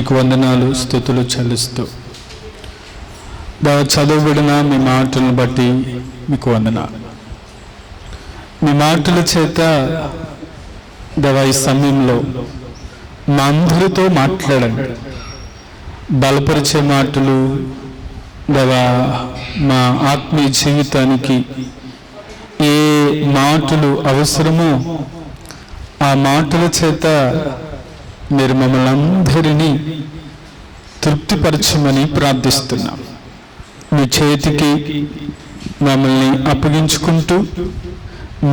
మీకు వందనాలు, స్తుతులు చెల్లిస్తూ చదవబడిన మీ మాటలను బట్టి మీకు వందనాలు. మీ మాటల చేత ఈ సమయంలో మా అందరితో మాట్లాడండి. బలపరిచే మాటలు మా ఆత్మీయ జీవితానికి ఏ మాటలు అవసరమో ఆ మాటల చేత మీరు మమ్మల్ని అందరినీ తృప్తిపరచమని ప్రార్థిస్తున్నాం. మీ చేతికి మమ్మల్ని అప్పగించుకుంటూ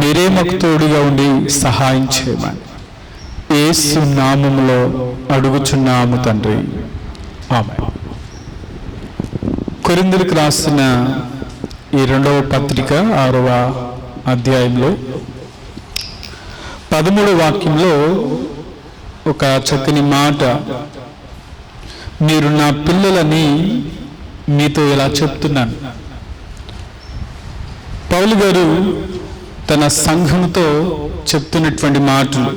మీరే మాకు తోడుగా ఉండి సహాయం చేయమని యేసు నామములో అడుగుచున్నాము తండ్రి, ఆమేన్. కొరింథీయులకు రాసిన ఈ 2వ పత్రిక 6వ అధ్యాయంలో 13వ వాక్యంలో ఒక చక్కని మాట, మీరు నా పిల్లలని మీతో ఇలా చెప్తున్నాను. పౌలు గారు తన సంఘంతో చెప్తున్నటువంటి మాటలు,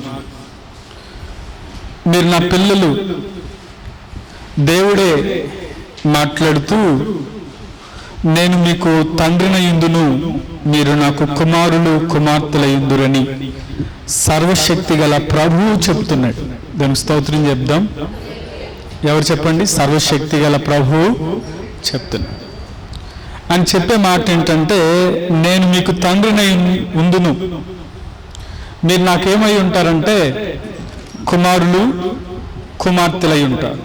మీరు నా పిల్లలు. దేవుడే మాట్లాడుతూ, నేను మీకు తండ్రినయుందును, మీరు నాకు కుమారులు కుమార్తెలయుందురని సర్వశక్తి గల ప్రభువు చెప్తున్నాడు. దానికి స్తోత్రం చెప్దాం. ఎవరు చెప్పండి? సర్వశక్తి గల ప్రభువు చెప్తున్నాడు. అని చెప్పే మాట ఏంటంటే, నేను మీకు తండ్రినై ఉందును, మీరు నాకేమై ఉంటారంటే కుమారులు కుమార్తెలై ఉంటారు.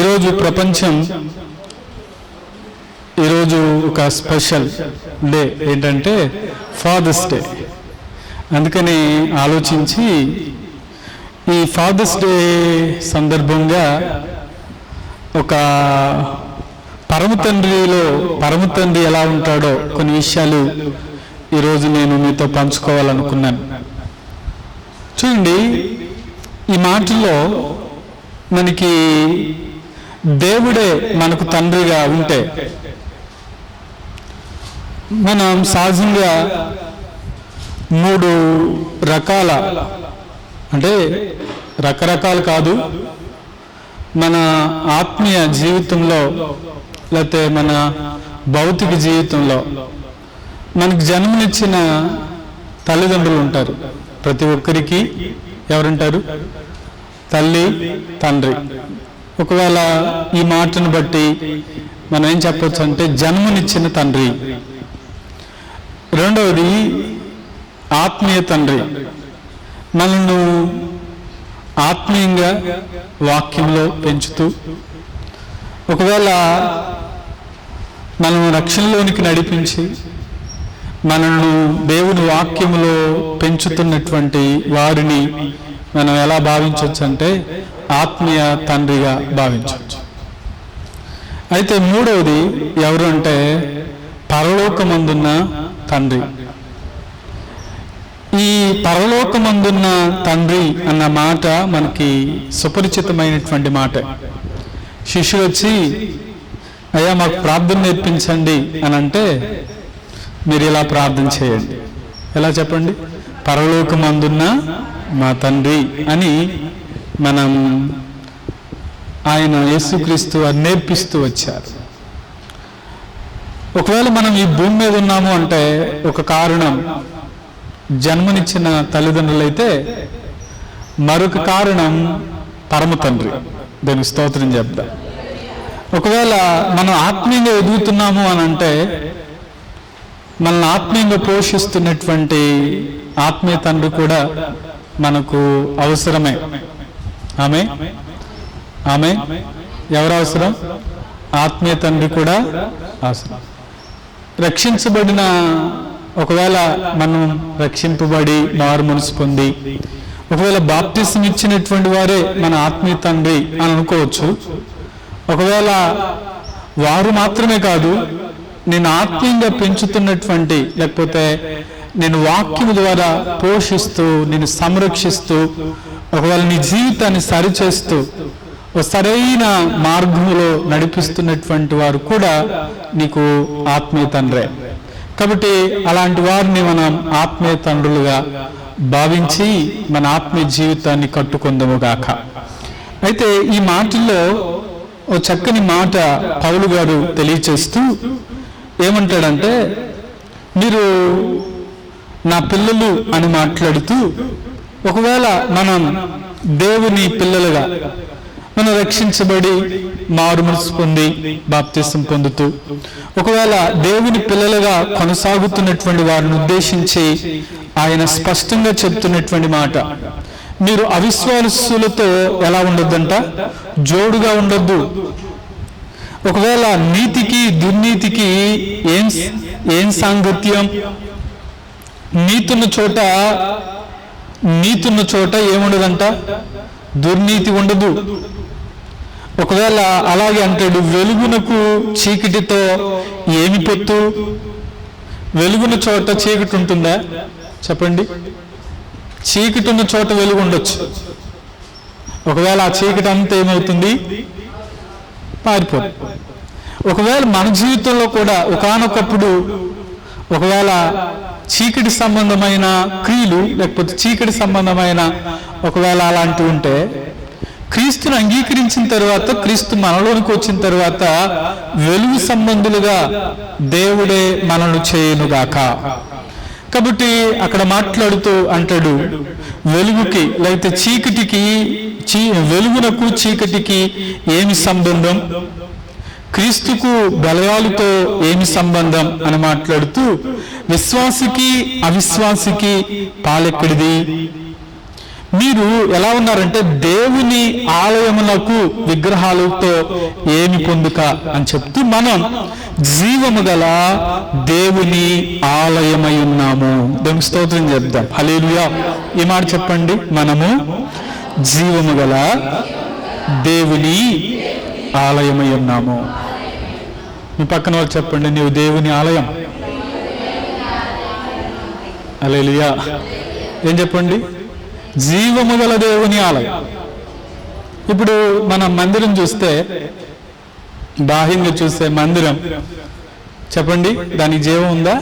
ఈరోజు ప్రపంచం, ఈరోజు ఒక స్పెషల్ డే ఏంటంటే ఫాదర్స్ డే. అందుకని ఆలోచించి ఈ ఫాదర్స్ డే సందర్భంగా ఒక పరమతండ్రి ఎలా ఉంటాడో కొన్ని విషయాలు ఈరోజు నేను మీతో పంచుకోవాలనుకున్నాను. చూడండి, ఈ మాటల్లో మనకి దేవుడే మనకు తండ్రిగా ఉంటే, మనం సహజంగా 3 రకాల, అంటే రకరకాలు కాదు, మన ఆత్మీయ జీవితంలో లేకపోతే మన భౌతిక జీవితంలో మనకు జన్మనిచ్చిన తల్లిదండ్రులు ఉంటారు. ప్రతి ఒక్కరికి ఎవరుంటారు? తల్లి, తండ్రి. ఒకవేళ ఈ మాటను బట్టి మనం ఏం చెప్పొచ్చు అంటే జన్మనిచ్చిన తండ్రి. రెండవది ఆత్మీయ తండ్రి, మనల్ని ఆత్మీయంగా వాక్యంలో పెంచుతూ, ఒకవేళ మనం రక్షణలోనికి నడిపించి మనల్ని దేవుని వాక్యములో పెంచుతున్నటువంటి వారిని మనం ఎలా భావించవచ్చు అంటే ఆత్మీయ తండ్రిగా భావించవచ్చు. అయితే మూడవది ఎవరు అంటే పరలోకమందున్న తండ్రి. ఈ పరలోకమందున్న తండ్రి అన్న మాట మనకి సుపరిచితమైనటువంటి మాట. శిష్యులు వచ్చి, అయ్యా మాకు ప్రార్థన నేర్పించండి అని అంటే, మీరు ఇలా ప్రార్థన చేయండి. ఎలా చెప్పండి? పరలోకమందున్న మా తండ్రి అని మనం ఆయన యేసుక్రీస్తు నేర్పిస్తూ వచ్చారు. ఒకవేళ మనం ఈ భూమి మీద ఉన్నాము అంటే ఒక కారణం జన్మనిచ్చిన తల్లిదండ్రులైతే, మరొక కారణం పరమ తండ్రి. దానికి స్తోత్రం చెప్దాం. ఒకవేళ మనం ఆత్మీయంగా ఎదుగుతున్నాము అని అంటే, మనల్ని ఆత్మీయంగా పోషిస్తున్నటువంటి ఆత్మీయ తండ్రి కూడా మనకు అవసరమే. ఆమె ఎవరు అవసరం? ఆత్మీయ తండ్రి కూడా అవసరం. రక్షించబడిన, ఒకవేళ మనం రక్షింపబడి మారు మనసు పొంది ఒకవేళ బాప్తిసం ఇచ్చినటువంటి వారే మన ఆత్మీయ తండ్రి అని అనుకోవచ్చు. ఒకవేళ వారు మాత్రమే కాదు, నేను ఆత్మీయంగా పెంచుతున్నటువంటి, లేకపోతే నేను వాక్యం ద్వారా పోషిస్తూ, నేను సంరక్షిస్తూ, ఒకవేళ నీ జీవితాన్ని సరిచేస్తూ సరైన మార్గంలో నడిపిస్తున్నటువంటి వారు కూడా నీకు ఆత్మీయ తండ్రే. కాబట్టి అలాంటి వారిని మనం ఆత్మీయ తండ్రులుగా భావించి మన ఆత్మీయ జీవితాన్ని కట్టుకుందాము గాక. అయితే ఈ మాటల్లో ఓ చక్కని మాట పౌలు గారు తెలియచేస్తూ ఏమంటాడంటే, మీరు నా పిల్లలు అని మాట్లాడుతూ, ఒకవేళ మనం దేవుని పిల్లలుగా మనం రక్షించబడి మారుమనసు పొంది బాప్తిసం పొందుతూ ఒకవేళ దేవుని పిల్లలుగా కొనసాగుతున్నటువంటి వారిని ఉద్దేశించి ఆయన స్పష్టంగా చెప్తున్నటువంటి మాట, మీరు అవిశ్వాసులతో ఎలా ఉండొద్దంట, జోడుగా ఉండొద్దు. ఒకవేళ నీతికి దుర్నీతికి ఏం సాంగత్యం? నీతున్న చోట ఏముండదంట, దుర్నీతి ఉండదు. ఒకవేళ అలాగే అంటాడు, వెలుగునకు చీకటితో ఏమి పొత్తు? వెలుగున్న చోట చీకటి ఉంటుందా? చెప్పండి. చీకటి ఉన్న చోట వెలుగు ఉండొచ్చు. ఒకవేళ ఆ చీకటి అంతా ఏమవుతుంది? పారిపోతుంది. ఒకవేళ మన జీవితంలో కూడా ఒకానొకప్పుడు ఒకవేళ చీకటి సంబంధమైన క్రియలు లేకపోతే చీకటి సంబంధమైన ఒకవేళ అలాంటివి ఉంటే, క్రీస్తుని అంగీకరించిన తర్వాత, క్రీస్తు మనలోనికి వచ్చిన తర్వాత వెలుగు సంబంధులుగా దేవుడే మనల్ని చేయునుగాక. కాబట్టి అక్కడ మాట్లాడుతూ అంటాడు, వెలుగుకి లేకపోతే చీకటికి, వెలుగునకు చీకటికి ఏమి సంబంధం, క్రీస్తుకు బలయాలతో ఏమి సంబంధం అని మాట్లాడుతూ, విశ్వాసికి అవిశ్వాసికి పాలెక్కడిది? మీరు ఎలా ఉన్నారంటే దేవుని ఆలయములకు విగ్రహాలతో ఏమి పొందుక అని చెప్తూ, మనం జీవము గల దేవుని ఆలయమై ఉన్నాము. దేవునికి స్తోత్రం చెప్దాం. హల్లెలూయా. ఈ మాట చెప్పండి, మనము జీవము గల దేవుని ఆలయమై ఉన్నాము. మీ పక్కన వాళ్ళు చెప్పండి, నీవు దేవుని ఆలయం. హల్లెలూయా. ఏం చెప్పండి? జీవము గల దేవుని ఆలయం. ఇప్పుడు మనం మందిరం చూస్తే, బాహ్యంగా చూస్తే మందిరం చెప్పండి, దానికి జీవం ఉందా?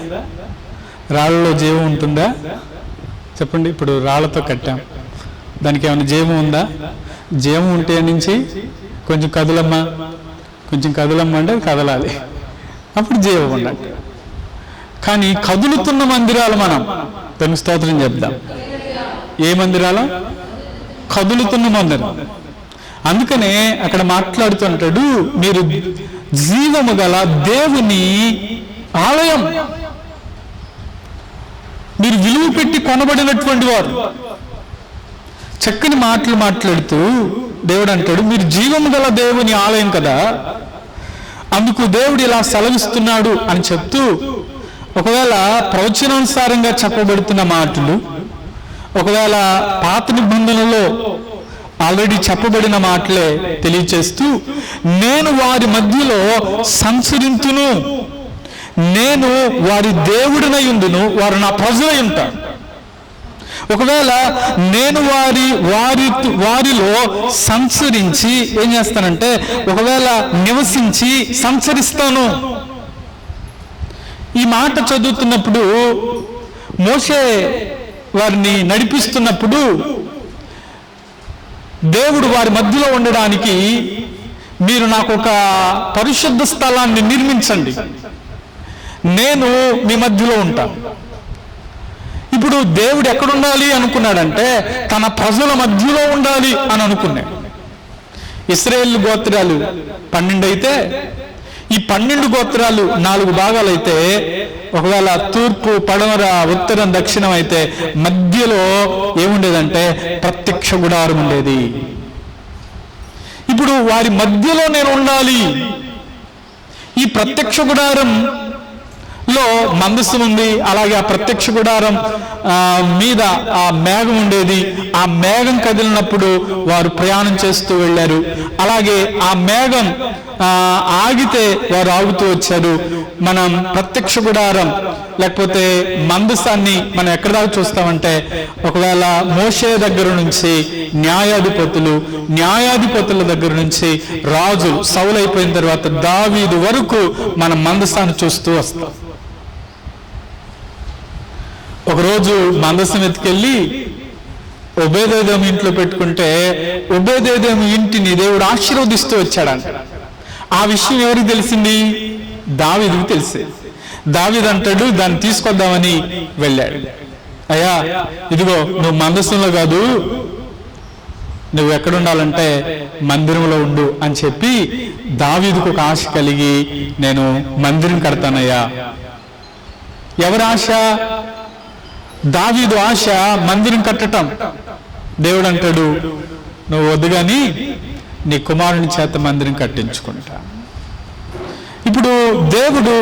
రాళ్ళలో జీవం ఉంటుందా? చెప్పండి. ఇప్పుడు రాళ్లతో కట్టాం, దానికి ఏమైనా జీవం ఉందా? జీవం ఉంటే నుంచి కొంచెం కదలమ్మా అంటే కదలాలి, అప్పుడు జీవం ఉన్నట్టు. కానీ కదులుతున్న మందిరాలు మనం దానికి స్తోత్రం చెప్దాం. ఏ మందిరాలు? కదులుతున్న మందిరం. అందుకనే అక్కడ మాట్లాడుతుంటాడు, మీరు జీవము గల దేవుని ఆలయం, మీరు విలువ పెట్టి కొనబడినటువంటి వారు. చక్కని మాటలు మాట్లాడుతూ దేవుడు అంటాడు, మీరు జీవము గల దేవుని ఆలయం కదా, అందుకు దేవుడు ఇలా సెలవిస్తున్నాడు అని చెప్తూ, ఒకవేళ ప్రవచనానుసారంగా చెప్పబడుతున్న మాటలు, ఒకవేళ పాత నిబంధనలో ఆల్రెడీ చెప్పబడిన మాటలే తెలియచేస్తూ, నేను వారి మధ్యలో సంచరింతును, నేను వారి దేవుడినై ఉండును, వారు నా ప్రజలై ఉంటారు. ఒకవేళ నేను వారిలో సంచరించి ఏం చేస్తానంటే, ఒకవేళ నివసించి సంచరిస్తాను. ఈ మాట చదువుతున్నప్పుడు, మోషే వారిని నడిపిస్తున్నప్పుడు దేవుడు వారి మధ్యలో ఉండడానికి, మీరు నాకు ఒక పరిశుద్ధ స్థలాన్ని నిర్మించండి, నేను మీ మధ్యలో ఉంటాను. ఇప్పుడు దేవుడు ఎక్కడుండాలి అనుకున్నాడంటే, తన ప్రజల మధ్యలో ఉండాలి అని అనుకున్నాడు. ఇశ్రాయేలు గోత్రాలు 12 అయితే, ఈ 12 గోత్రాలు 4 భాగాలైతే, ఒకవేళ తూర్పు, పడమర, ఉత్తరం, దక్షిణం అయితే మధ్యలో ఏముండేదంటే ప్రత్యక్ష గుడారం ఉండేది. ఇప్పుడు వారి మధ్యలో నేను ఉండాలి. ఈ ప్రత్యక్ష గుడారం లో మందస్సు ఉంది, అలాగే ఆ ప్రత్యక్ష గుడారం మీద ఆ మేఘం ఉండేది. ఆ మేఘం కదిలినప్పుడు వారు ప్రయాణం చేస్తూ వెళ్ళారు. అలాగే ఆ మేఘం ఆగితే వారు ఆగుతూ వచ్చారు. మనం ప్రత్యక్ష గుడారం లేకపోతే మందసాన్ని మనం ఎక్కడ దాకా చూస్తామంటే, ఒకవేళ మోషే దగ్గర నుంచి న్యాయాధిపతుల దగ్గర నుంచి రాజు సౌలు అయిపోయిన తర్వాత దావీదు వరకు మనం మందసాన్ని చూస్తూ వస్తాం. ఒకరోజు మందసం ఎత్తుకెళ్ళి ఒబేదేదోము ఇంట్లో పెట్టుకుంటే ఒబేదేదోము ఇంటిని దేవుడు ఆశీర్వదిస్తూ వచ్చాడంట. ఆ విషయం ఎవరికి తెలిసింది? దావీదుకు తెలిసింది. దావీదు అంటాడు, దాన్ని తీసుకొద్దామని వెళ్ళాడు. అయ్యా ఇదిగో నువ్వు మందసంలో కాదు, నువ్వు ఎక్కడుండాలంటే మందిరంలో ఉండు అని చెప్పి దావీదుకు ఒక ఆశ కలిగి నేను మందిరం కడతానయ్యా. ఎవరి ఆశ? దావీదు ఆశ మందిరం కట్టటం. దేవుడు అంటాడు, నువ్వు వద్దు కానీ నీ కుమారుని చేత మందిరం కట్టించుకుంటా. ఇప్పుడు దేవుడు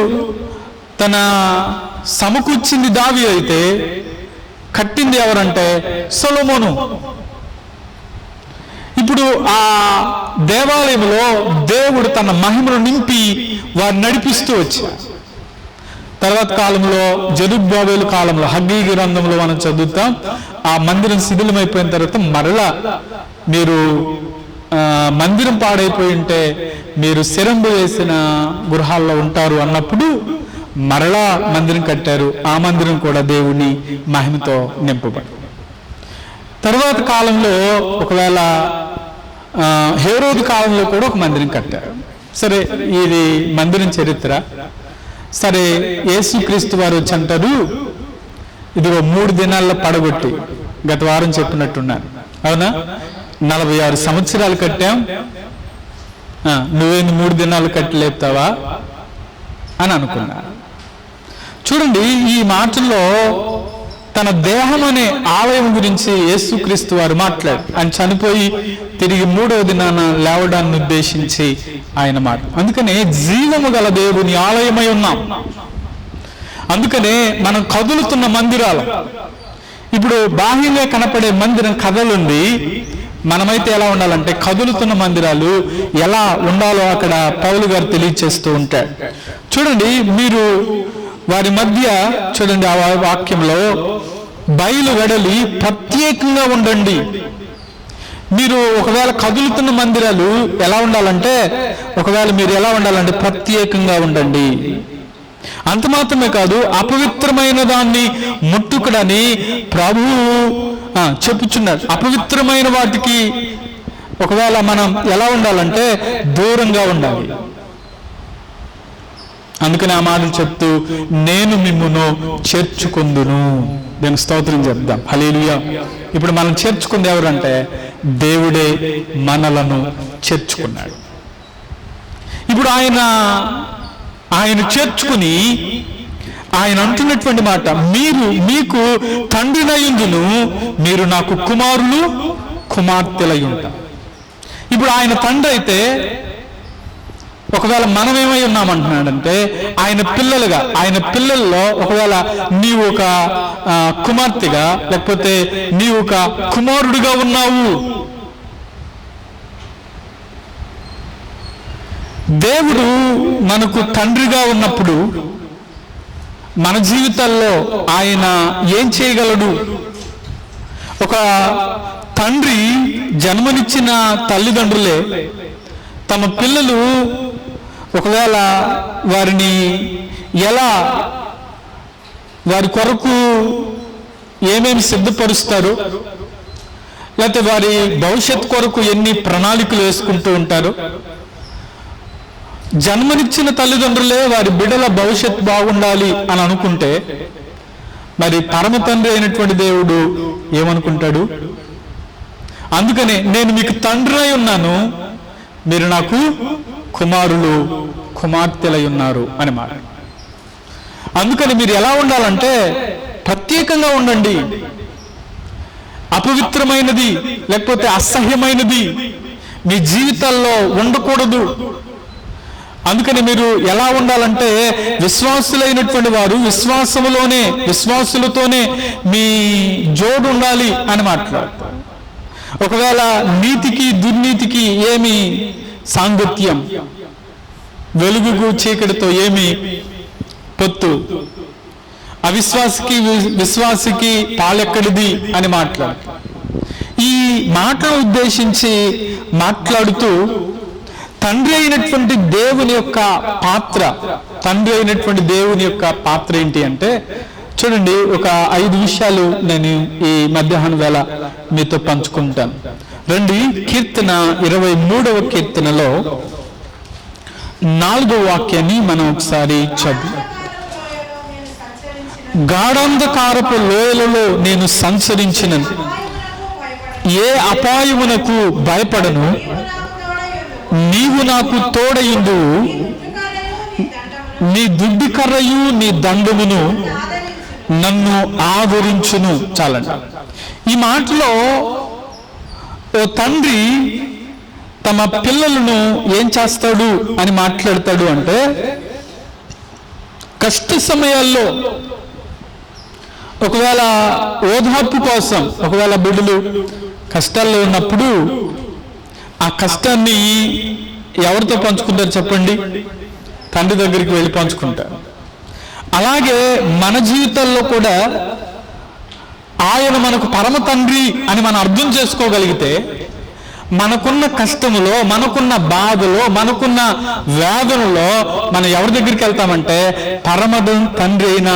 తన సమకూర్చింది దావీదు అయితే కట్టింది ఎవరంటే సొలొమోను. ఇప్పుడు ఆ దేవాలయంలో దేవుడు తన మహిమను నింపి వారిని నడిపిస్తూ వచ్చాడు. తర్వాత కాలంలో జెరుబ్బాబెలు కాలంలో హగ్గీ గ్రంథంలో మనం చదువుతాం, ఆ మందిరం శిథిలమైపోయిన తర్వాత మరలా మీరు మందిరం పాడైపోయి ఉంటే మీరు శిరంబు వేసిన గృహాల్లో ఉంటారు అన్నప్పుడు మరలా మందిరం కట్టారు. ఆ మందిరం కూడా దేవుని మహిమతో నింపబడి తర్వాత కాలంలో ఒకవేళ హేరోదు కాలంలో కూడా ఒక మందిరం కట్టారు. సరే, ఇది మందిరం చరిత్ర. సరే, యేసుక్రీస్తు వారు వచ్చి అంటారు, ఇదిగో 3 దినాల్లో పడగొట్టి, గత వారం చెప్పినట్టున్నారు, అవునా? 46 సంవత్సరాలు కట్టాం, నువ్వేంది 3 దినాలు కట్టి లేపుతావా అని అనుకున్నా. చూడండి, ఈ మాటల్లో తన దేహం అనే ఆలయం గురించి యేసుక్రీస్తు వారు మాట్లాడు. ఆయన చనిపోయి తిరిగి 3వ దినాన లేవడాన్ని ఉద్దేశించి ఆయన మాట. అందుకనే జీవము గల దేవుని ఆలయమై ఉన్నాం. అందుకనే మనం కదులుతున్న మందిరాలు. ఇప్పుడు బాహ్యంగా కనపడే మందిరం కదలుంది, మనమైతే ఎలా ఉండాలంటే కదులుతున్న మందిరాలు ఎలా ఉండాలో అక్కడ పౌలు గారు తెలియచేస్తూ ఉంటాడు. చూడండి, మీరు వారి మధ్య చూడండి ఆ వాక్యంలో బయలు వెడలి ప్రత్యేకంగా ఉండండి. మీరు ఒకవేళ కదులుతున్న మందిరాలు ఎలా ఉండాలంటే, ఒకవేళ మీరు ఎలా ఉండాలంటే ప్రత్యేకంగా ఉండండి. అంత మాత్రమే కాదు, అపవిత్రమైన దాన్ని ముట్టుకుడని ప్రభువు చెప్పుచున్నాడు. అపవిత్రమైన వాటికి ఒకవేళ మనం ఎలా ఉండాలంటే దూరంగా ఉండాలి. అందుకని ఆ మాటలు చెప్తూ నేను మిమ్మును చేర్చుకుందును. నేను స్తోత్రం చెప్దాం, హల్లెలూయా. ఇప్పుడు మనం చేర్చుకుంది ఎవరంటే దేవుడే మనలను చేర్చుకున్నాడు. ఇప్పుడు ఆయన చేర్చుకుని ఆయన అంటున్నటువంటి మాట, మీకు తండ్రినయుందును, మీరు నాకు కుమారులు కుమార్తెలై ఉంటారు. ఇప్పుడు ఆయన తండ్రి అయితే ఒకవేళ మనం ఏమై ఉన్నామంటున్నాడంటే ఆయన పిల్లలుగా, ఆయన పిల్లల్లో ఒకవేళ నీవు ఒక కుమార్తెగా లేకపోతే నీవు ఒక కుమారుడుగా ఉన్నావు. దేవుడు మనకు తండ్రిగా ఉన్నప్పుడు మన జీవితాల్లో ఆయన ఏం చేయగలడు? ఒక తండ్రి జన్మనిచ్చిన తల్లిదండ్రులే తమ పిల్లలు ఒకవేళ వారిని ఎలా వారి కొరకు ఏమేమి సిద్ధపరుస్తారు, లేకపోతే వారి భవిష్యత్ కొరకు ఎన్ని ప్రణాళికలు వేసుకుంటూ ఉంటారు. జన్మనిచ్చిన తల్లిదండ్రులే వారి బిడ్డల భవిష్యత్ బాగుండాలి అని అనుకుంటే మరి పరమ తండ్రి అయినటువంటి దేవుడు ఏమనుకుంటాడు? అందుకనే నేను మీకు తండ్రి అయి ఉన్నాను, మీరు నాకు కుమారులు కుమార్తెలై ఉన్నారు అని మాట. అందుకని మీరు ఎలా ఉండాలంటే ప్రత్యేకంగా ఉండండి. అపవిత్రమైనది లేకపోతే అసహ్యమైనది మీ జీవితాల్లో ఉండకూడదు. అందుకని మీరు ఎలా ఉండాలంటే విశ్వాసులైనటువంటి వారు విశ్వాసులతోనే మీ జోడు ఉండాలి అని మాట్లాడతారు. ఒకవేళ నీతికి దుర్నీతికి ఏమి సాంగత్యం, వెలుగుకు చీకటితో ఏమి పొత్తు, అవిశ్వాసికి విశ్వాసికి పాలెక్కడిది అని మాట్లాడతారు. ఈ మాటను ఉద్దేశించి మాట్లాడుతూ తండ్రి అయినటువంటి దేవుని యొక్క పాత్ర ఏంటి అంటే చూడండి, ఒక 5 విషయాలు నేను ఈ మధ్యాహ్నం వేళ మీతో పంచుకుంటాను. రండి, కీర్తన 23వ కీర్తనలో 4వ వాక్యాన్ని మనం ఒకసారి చదువు. గాఢాంధకారపు లోయలలో నేను సంచరించిన ఏ అపాయమునకు భయపడను, నీవు నాకు తోడయుండు, నీ దుడ్డి కర్రయు నీ దండమును నన్ను ఆదరించును. చాలండి. ఈ మాటలో ఓ తండ్రి తమ పిల్లలను ఏం చేస్తాడు అని మాట్లాడతాడు అంటే, కష్ట సమయాల్లో ఒకవేళ ఓదార్పు కోసం, ఒకవేళ బిడ్డలు కష్టాల్లో ఉన్నప్పుడు ఆ కష్టాన్ని ఎవరితో పంచుకుంటారు చెప్పండి? తండ్రి దగ్గరికి వెళ్ళి పంచుకుంటారు. అలాగే మన జీవితాల్లో కూడా ఆయన మనకు పరమ తండ్రి అని మనం అర్థం చేసుకోగలిగితే, మనకున్న కష్టములో, మనకున్న బాధలో, మనకున్న వేదనలో మనం ఎవరి దగ్గరికి వెళ్తామంటే పరమ తండ్రి అయిన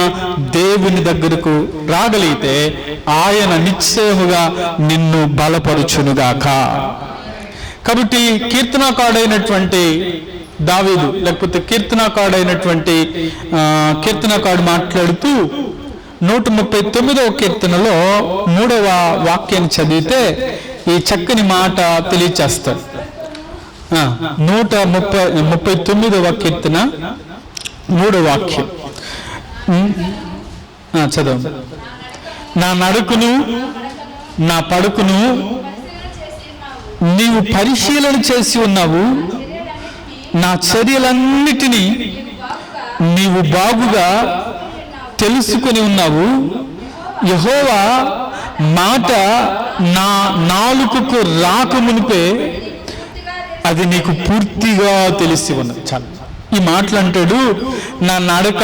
దేవుని దగ్గరకు రాగలిగితే ఆయన నిశ్చయముగా నిన్ను బలపరుచునుగాక. కాబట్టి కీర్తనాకారుడైనటువంటి దావీదు, లేకపోతే కీర్తనాకారుడైనటువంటి కీర్తనాకారుడు మాట్లాడుతూ 139వ కీర్తనలో 3వ వాక్యాన్ని చదివితే ఈ చక్కని మాట తెలియచేస్తాడు. 139వ కీర్తన 3వ వాక్యం చదవండి. నా నడకను నా పడుకును నీవు పరిశీలన చేసి ఉన్నావు, నా చర్యలన్నిటినీ నీవు బాగుగా తెలుసుకుని ఉన్నావు. యెహోవా మాట నా నాలుకకు రాకమునిపే అది నీకు పూర్తిగా తెలిసి ఉన్నది. చాలు. ఈ మాటలు అంటాడు, నా నడక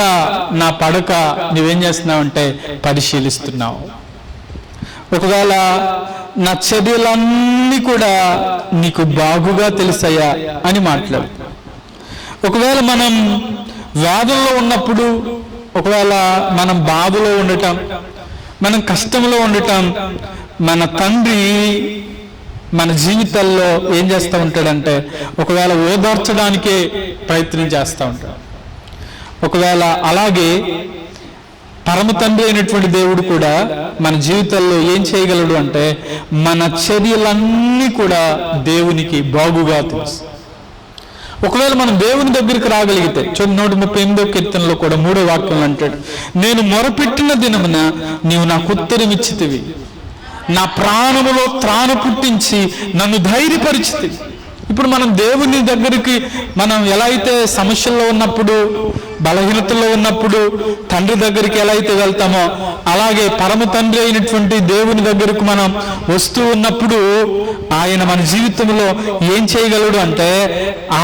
నా పడక నువ్వేం చేస్తున్నావు అంటే పరిశీలిస్తున్నావు. ఒకవేళ నా చర్యలన్నీ కూడా నీకు బాగుగా తెలుసయ్యా అని మాట్లాడు. ఒకవేళ మనం వేదనలో ఉన్నప్పుడు, ఒకవేళ మనం బాధలో ఉండటం, మనం కష్టంలో ఉండటం, మన తండ్రి మన జీవితాల్లో ఏం చేస్తూ ఉంటాడంటే ఒకవేళ ఓదార్చడానికే ప్రయత్నం చేస్తూ ఉంటాడు. ఒకవేళ అలాగే పరమ తండ్రి అయినటువంటి దేవుడు కూడా మన జీవితాల్లో ఏం చేయగలడు అంటే మన చర్యలన్నీ కూడా దేవునికి బాగుగా తెలుసు. ఒకవేళ మనం దేవుని దగ్గరికి రాగలిగితే, 138వ కీర్తనలో కూడా 3వ వాక్యం అంటాడు, నేను మొరపెట్టిన దినమున నీవు నాకు ఉత్తరం ఇచ్చితివి, నా ప్రాణములో త్రాణ పుట్టించి నన్ను ధైర్యపరిచితివి. ఇప్పుడు మనం దేవుని దగ్గరికి మనం ఎలా అయితే సమస్యల్లో ఉన్నప్పుడు, బలహీనతల్లో ఉన్నప్పుడు తండ్రి దగ్గరికి ఎలా అయితే వెళ్తామో, అలాగే పరమ తండ్రి అయినటువంటి దేవుని దగ్గరకు మనం వస్తూ ఉన్నప్పుడు ఆయన మన జీవితంలో ఏం చేయగలడు అంటే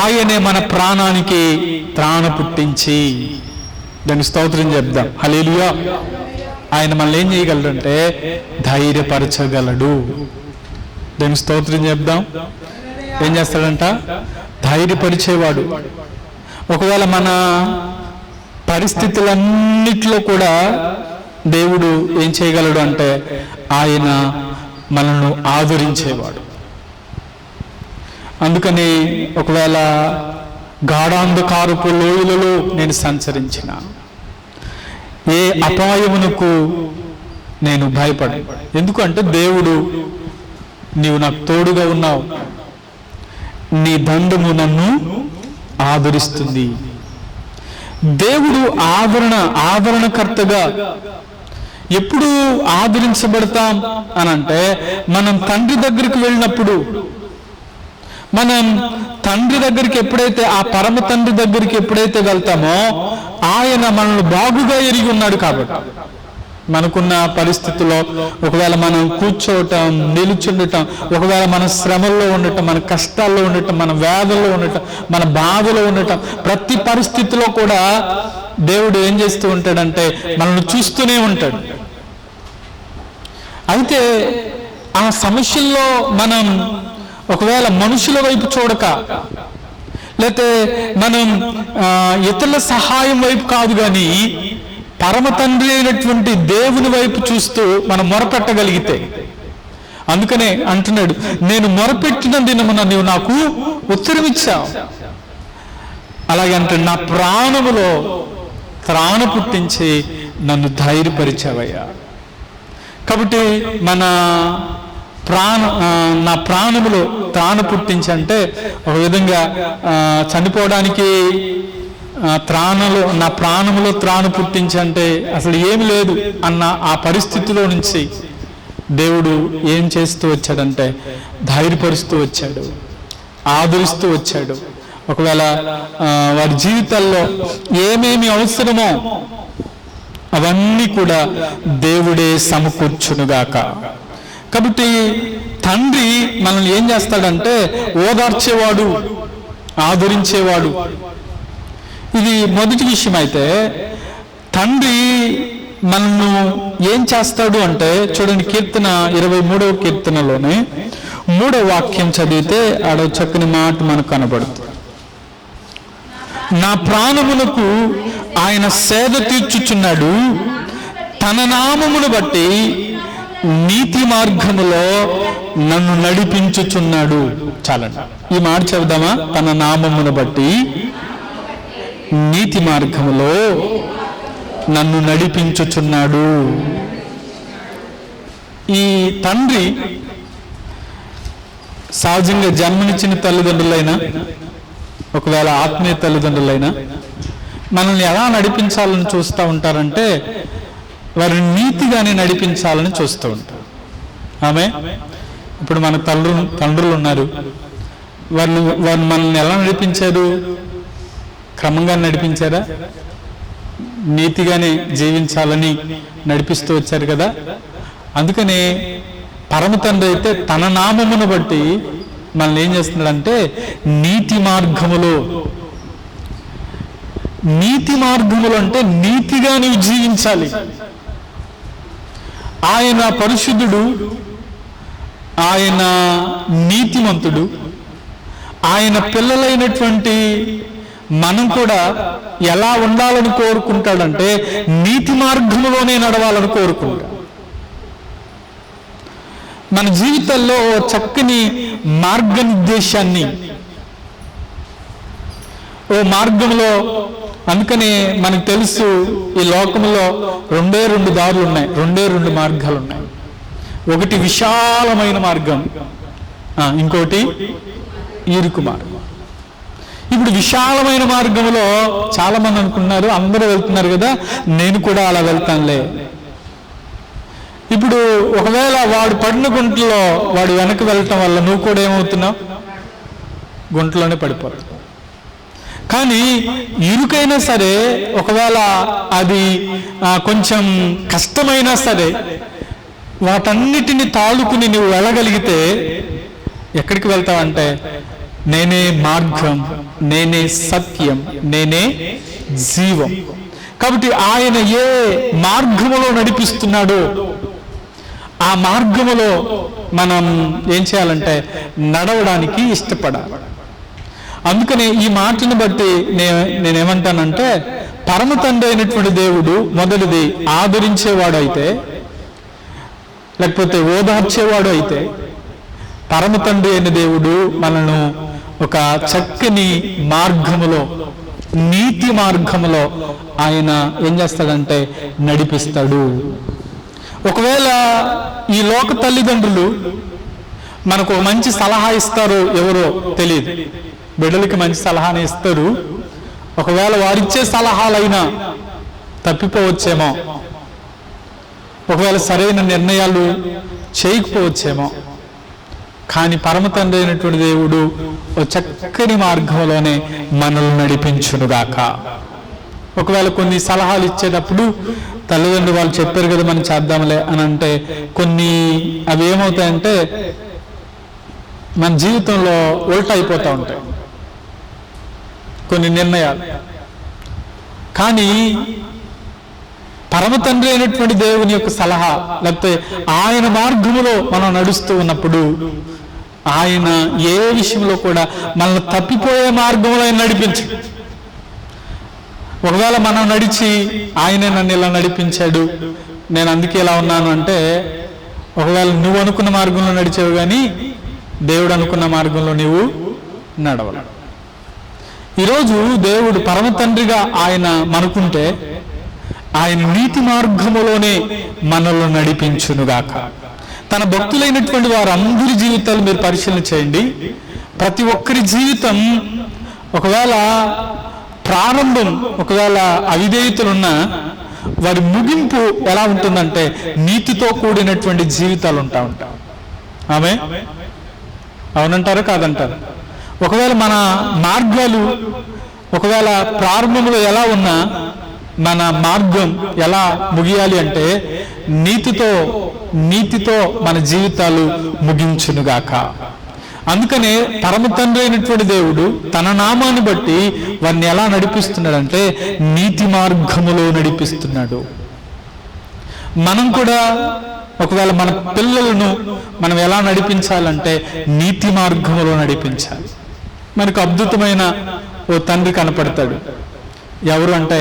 ఆయనే మన ప్రాణానికి త్రాణ పుట్టించి, దానికి స్తోత్రం చెప్దాం, హల్లెలూయా. ఆయన మనల్ని ఏం చేయగలడు అంటే ధైర్యపరచగలడు. దానికి స్తోత్రం చెప్దాం. ఏం చేస్తాడంట? ధైర్యపరిచేవాడు. ఒకవేళ మన పరిస్థితులన్నిటిలో కూడా దేవుడు ఏం చేయగలడు అంటే ఆయన మనల్ని ఆదరించేవాడు. అందుకని ఒకవేళ గాఢాంధకారపు లోయలలో నేను సంచరించిన ఏ అపాయమునకు నేను భయపడను. ఎందుకంటే దేవుడు నీవు నాకు తోడుగా ఉన్నావు, నీ దండము నన్ను ఆదరిస్తుంది. దేవుడు ఆదరణకర్తగా ఎప్పుడు ఆదరించబడతాం అనంటే మనం తండ్రి దగ్గరికి వెళ్ళినప్పుడు, మనం తండ్రి దగ్గరికి ఎప్పుడైతే, ఆ పరమ తండ్రి దగ్గరికి ఎప్పుడైతే వెళ్తామో ఆయన మనల్ని బాగుగా ఎరిగి ఉన్నాడు. కాబట్టి మనకున్న పరిస్థితుల్లో ఒకవేళ మనం కూర్చోవటం, నిలుచుండటం, ఒకవేళ మన శ్రమల్లో ఉండటం, మన కష్టాల్లో ఉండటం, మన వేదనలో ఉండటం, మన బాధలో ఉండటం, ప్రతి పరిస్థితిలో కూడా దేవుడు ఏం చేస్తూ ఉంటాడంటే మనల్ని చూస్తూనే ఉంటాడు. అయితే ఆ సమస్యల్లో మనం ఒకవేళ మనుషుల వైపు చూడక, లేకపోతే మనం ఇతరుల సహాయం వైపు కాదు కానీ పరమ తండ్రి అయినటువంటి దేవుని వైపు చూస్తూ మనం మొరపెట్టగలిగితే, అందుకనే అంటున్నాడు, నేను మొరపెట్టిన దినమున నీవు నాకు ఉత్తరమిచ్చావు. అలాగే అంటే నా ప్రాణములో త్రాణ పుట్టించి నన్ను ధైర్యపరిచావయ్యా. కాబట్టి నా ప్రాణములో త్రాణ పుట్టించి అంటే ఒక విధంగా చనిపోవడానికి నా ప్రాణములో త్రాణ పుట్టించి అంటే అసలు ఏమి లేదు అన్న ఆ పరిస్థితిలో నుంచి దేవుడు ఏం చేస్తూ వచ్చాడంటే ధైర్యపరుస్తూ వచ్చాడు, ఆదరిస్తూ వచ్చాడు. ఒకవేళ వారి జీవితాల్లో ఏమేమి అవసరమో అవన్నీ కూడా దేవుడే సమకూర్చునుగాక. కాబట్టి తండ్రి మనల్ని ఏం చేస్తాడంటే ఓదార్చేవాడు, ఆదరించేవాడు. ఇది మొదటి విషయం. అయితే తండ్రి మనల్ని ఏం చేస్తాడు అంటే చూడండి, కీర్తన 23వ కీర్తనలోనే 3వ వాక్యం చదివితే ఆడ చక్కని మాట మనకు కనబడుతుంది. నా ప్రాణములకు ఆయన సేద తీర్చుచున్నాడు, తన నామమును బట్టి నీతి మార్గములో నన్ను నడిపించుచున్నాడు. చాలండి, ఈ మాట చెబుదామా? తన నామమును బట్టి నీతి మార్గములో నన్ను నడిపించుచున్నాడు. ఈ తండ్రి సహజంగా జన్మనిచ్చిన తల్లిదండ్రులైనా, ఒకవేళ ఆత్మీయ తల్లిదండ్రులైనా మనల్ని ఎలా నడిపించాలని చూస్తూ ఉంటారంటే వారిని నీతిగానే నడిపించాలని చూస్తూ ఉంటారు. ఇప్పుడు మన తండ్రులు ఉన్నారు, వారు మనల్ని ఎలా నడిపించారు? క్రమంగా నడిపించారా? నీతిగానే జీవించాలని నడిపిస్తూ వచ్చారు కదా. అందుకనే పరమ తండ్రి అయితే తన నామమును బట్టి మనల్ని ఏం చేస్తున్నాడంటే నీతి మార్గములో అంటే నీతిగా నీవు జీవించాలి. ఆయన పరిశుద్ధుడు, ఆయన నీతిమంతుడు. ఆయన పిల్లలైనటువంటి మనం కూడా ఎలా ఉండాలని కోరుకుంటాడంటే నీతి మార్గములోనే నడవాలని కోరుకుంటాడు. మన జీవితాల్లో చక్కని మార్గనిర్దేశాన్ని, ఓ మార్గంలో, అందుకని మనకు తెలుసు ఈ లోకంలో 2 దారులు ఉన్నాయి, 2 మార్గాలు ఉన్నాయి. ఒకటి విశాలమైన మార్గం, ఇంకోటి ఇరుకు మార్గం. ఇప్పుడు విశాలమైన మార్గంలో చాలా మంది అనుకున్నారు, అందరూ వెళ్తున్నారు కదా, నేను కూడా అలా వెళ్తానులే. ఇప్పుడు ఒకవేళ వాడు పడిన గుంటలో వాడు వెనక్కి వెళ్ళటం వల్ల నువ్వు కూడా ఏమవుతున్నావు? గుంటలోనే పడిపోతావు. కానీ ఇరుకైనా సరే, ఒకవేళ అది కొంచెం కష్టమైనా సరే, వాటన్నిటిని తాళుకుని నువ్వు వెళ్ళగలిగితే ఎక్కడికి వెళ్తావంటే నేనే మార్గం, నేనే సత్యం, నేనే జీవం. కాబట్టి ఆయన ఏ మార్గములో నడిపిస్తున్నాడో ఆ మార్గములో మనం ఏం చేయాలంటే నడవడానికి ఇష్టపడాలి. అందుకని ఈ మాటను బట్టి నేనేమంటానంటే పరమ తండ్రి అయినటువంటి దేవుడు మొదటిది ఆదరించేవాడు అయితే, లేకపోతే ఓదార్చేవాడు అయితే, పరమ తండ్రి అయిన దేవుడు మనను ఒక చక్కని మార్గములో, నీతి మార్గములో ఆయన ఏం చేస్తాడంటే నడిపిస్తాడు. ఒకవేళ ఈ లోక తల్లిదండ్రులు మనకు మంచి సలహా ఇస్తారు, ఎవరో తెలియదు, బిడ్డలకి మంచి సలహాని ఇస్తారు. ఒకవేళ వారిచ్చే సలహాలైనా తప్పిపోవచ్చేమో, ఒకవేళ సరైన నిర్ణయాలు చేయకపోవచ్చేమో. కానీ పరమ తండ్రి అయినటువంటి దేవుడు ఓ చక్కని మార్గంలోనే మనల్ని నడిపించునుగాక. ఒకవేళ కొన్ని సలహాలు ఇచ్చేటప్పుడు తల్లిదండ్రులు వాళ్ళు చెప్పారు కదా మనం చేద్దాంలే అని అంటే కొన్ని అవి ఏమవుతాయంటే మన జీవితంలో ఉల్టా అయిపోతూ ఉంటాయి కొన్ని నిర్ణయాలు. కానీ పరమ తండ్రి అయినటువంటి దేవుని యొక్క సలహా, లేకపోతే ఆయన మార్గములో మనం నడుస్తూ ఉన్నప్పుడు ఆయన ఏ విషయంలో కూడా మనల్ని తప్పిపోయే మార్గంలో ఆయన నడిపించు. ఒకవేళ మనం నడిచి ఆయనే నన్ను ఇలా నడిపించాడు, నేను అందుకే ఇలా ఉన్నాను అంటే, ఒకవేళ నువ్వు అనుకున్న మార్గంలో నడిచావు కానీ దేవుడు అనుకున్న మార్గంలో నీవు నడవలు. ఈరోజు దేవుడు పరమ తండ్రిగా ఆయన మనకుంటే ఆయన నీతి మార్గములోనే మనల్ని నడిపించునుగాక. తన భక్తులైనటువంటి వారందరి జీవితాలు మీరు పరిశీలన చేయండి. ప్రతి ఒక్కరి జీవితం ఒకవేళ ప్రారంభం ఒకవేళ అవిధేయతలున్నా వారి ముగింపు ఎలా ఉంటుందంటే నీతితో కూడినటువంటి జీవితాలు ఉంటాయి. ఆమె అవునంటారా కాదంటారు? ఒకవేళ మన మార్గాలు ఒకవేళ ప్రారంభంలో ఎలా ఉన్నా మన మార్గం ఎలా ముగియాలి అంటే నీతితో మన జీవితాలు ముగించునుగాక. అందుకనే పరమ తండ్రి అయినటువంటి దేవుడు తన నామాన్ని బట్టి వారిని ఎలా నడిపిస్తున్నాడంటే నీతి మార్గములో నడిపిస్తున్నాడు. మనం కూడా ఒకవేళ మన పిల్లలను మనం ఎలా నడిపించాలంటే నీతి మార్గములో నడిపించాలి. మనకు అద్భుతమైన ఓ తండ్రి కనపడతాడు. ఎవరు అంటే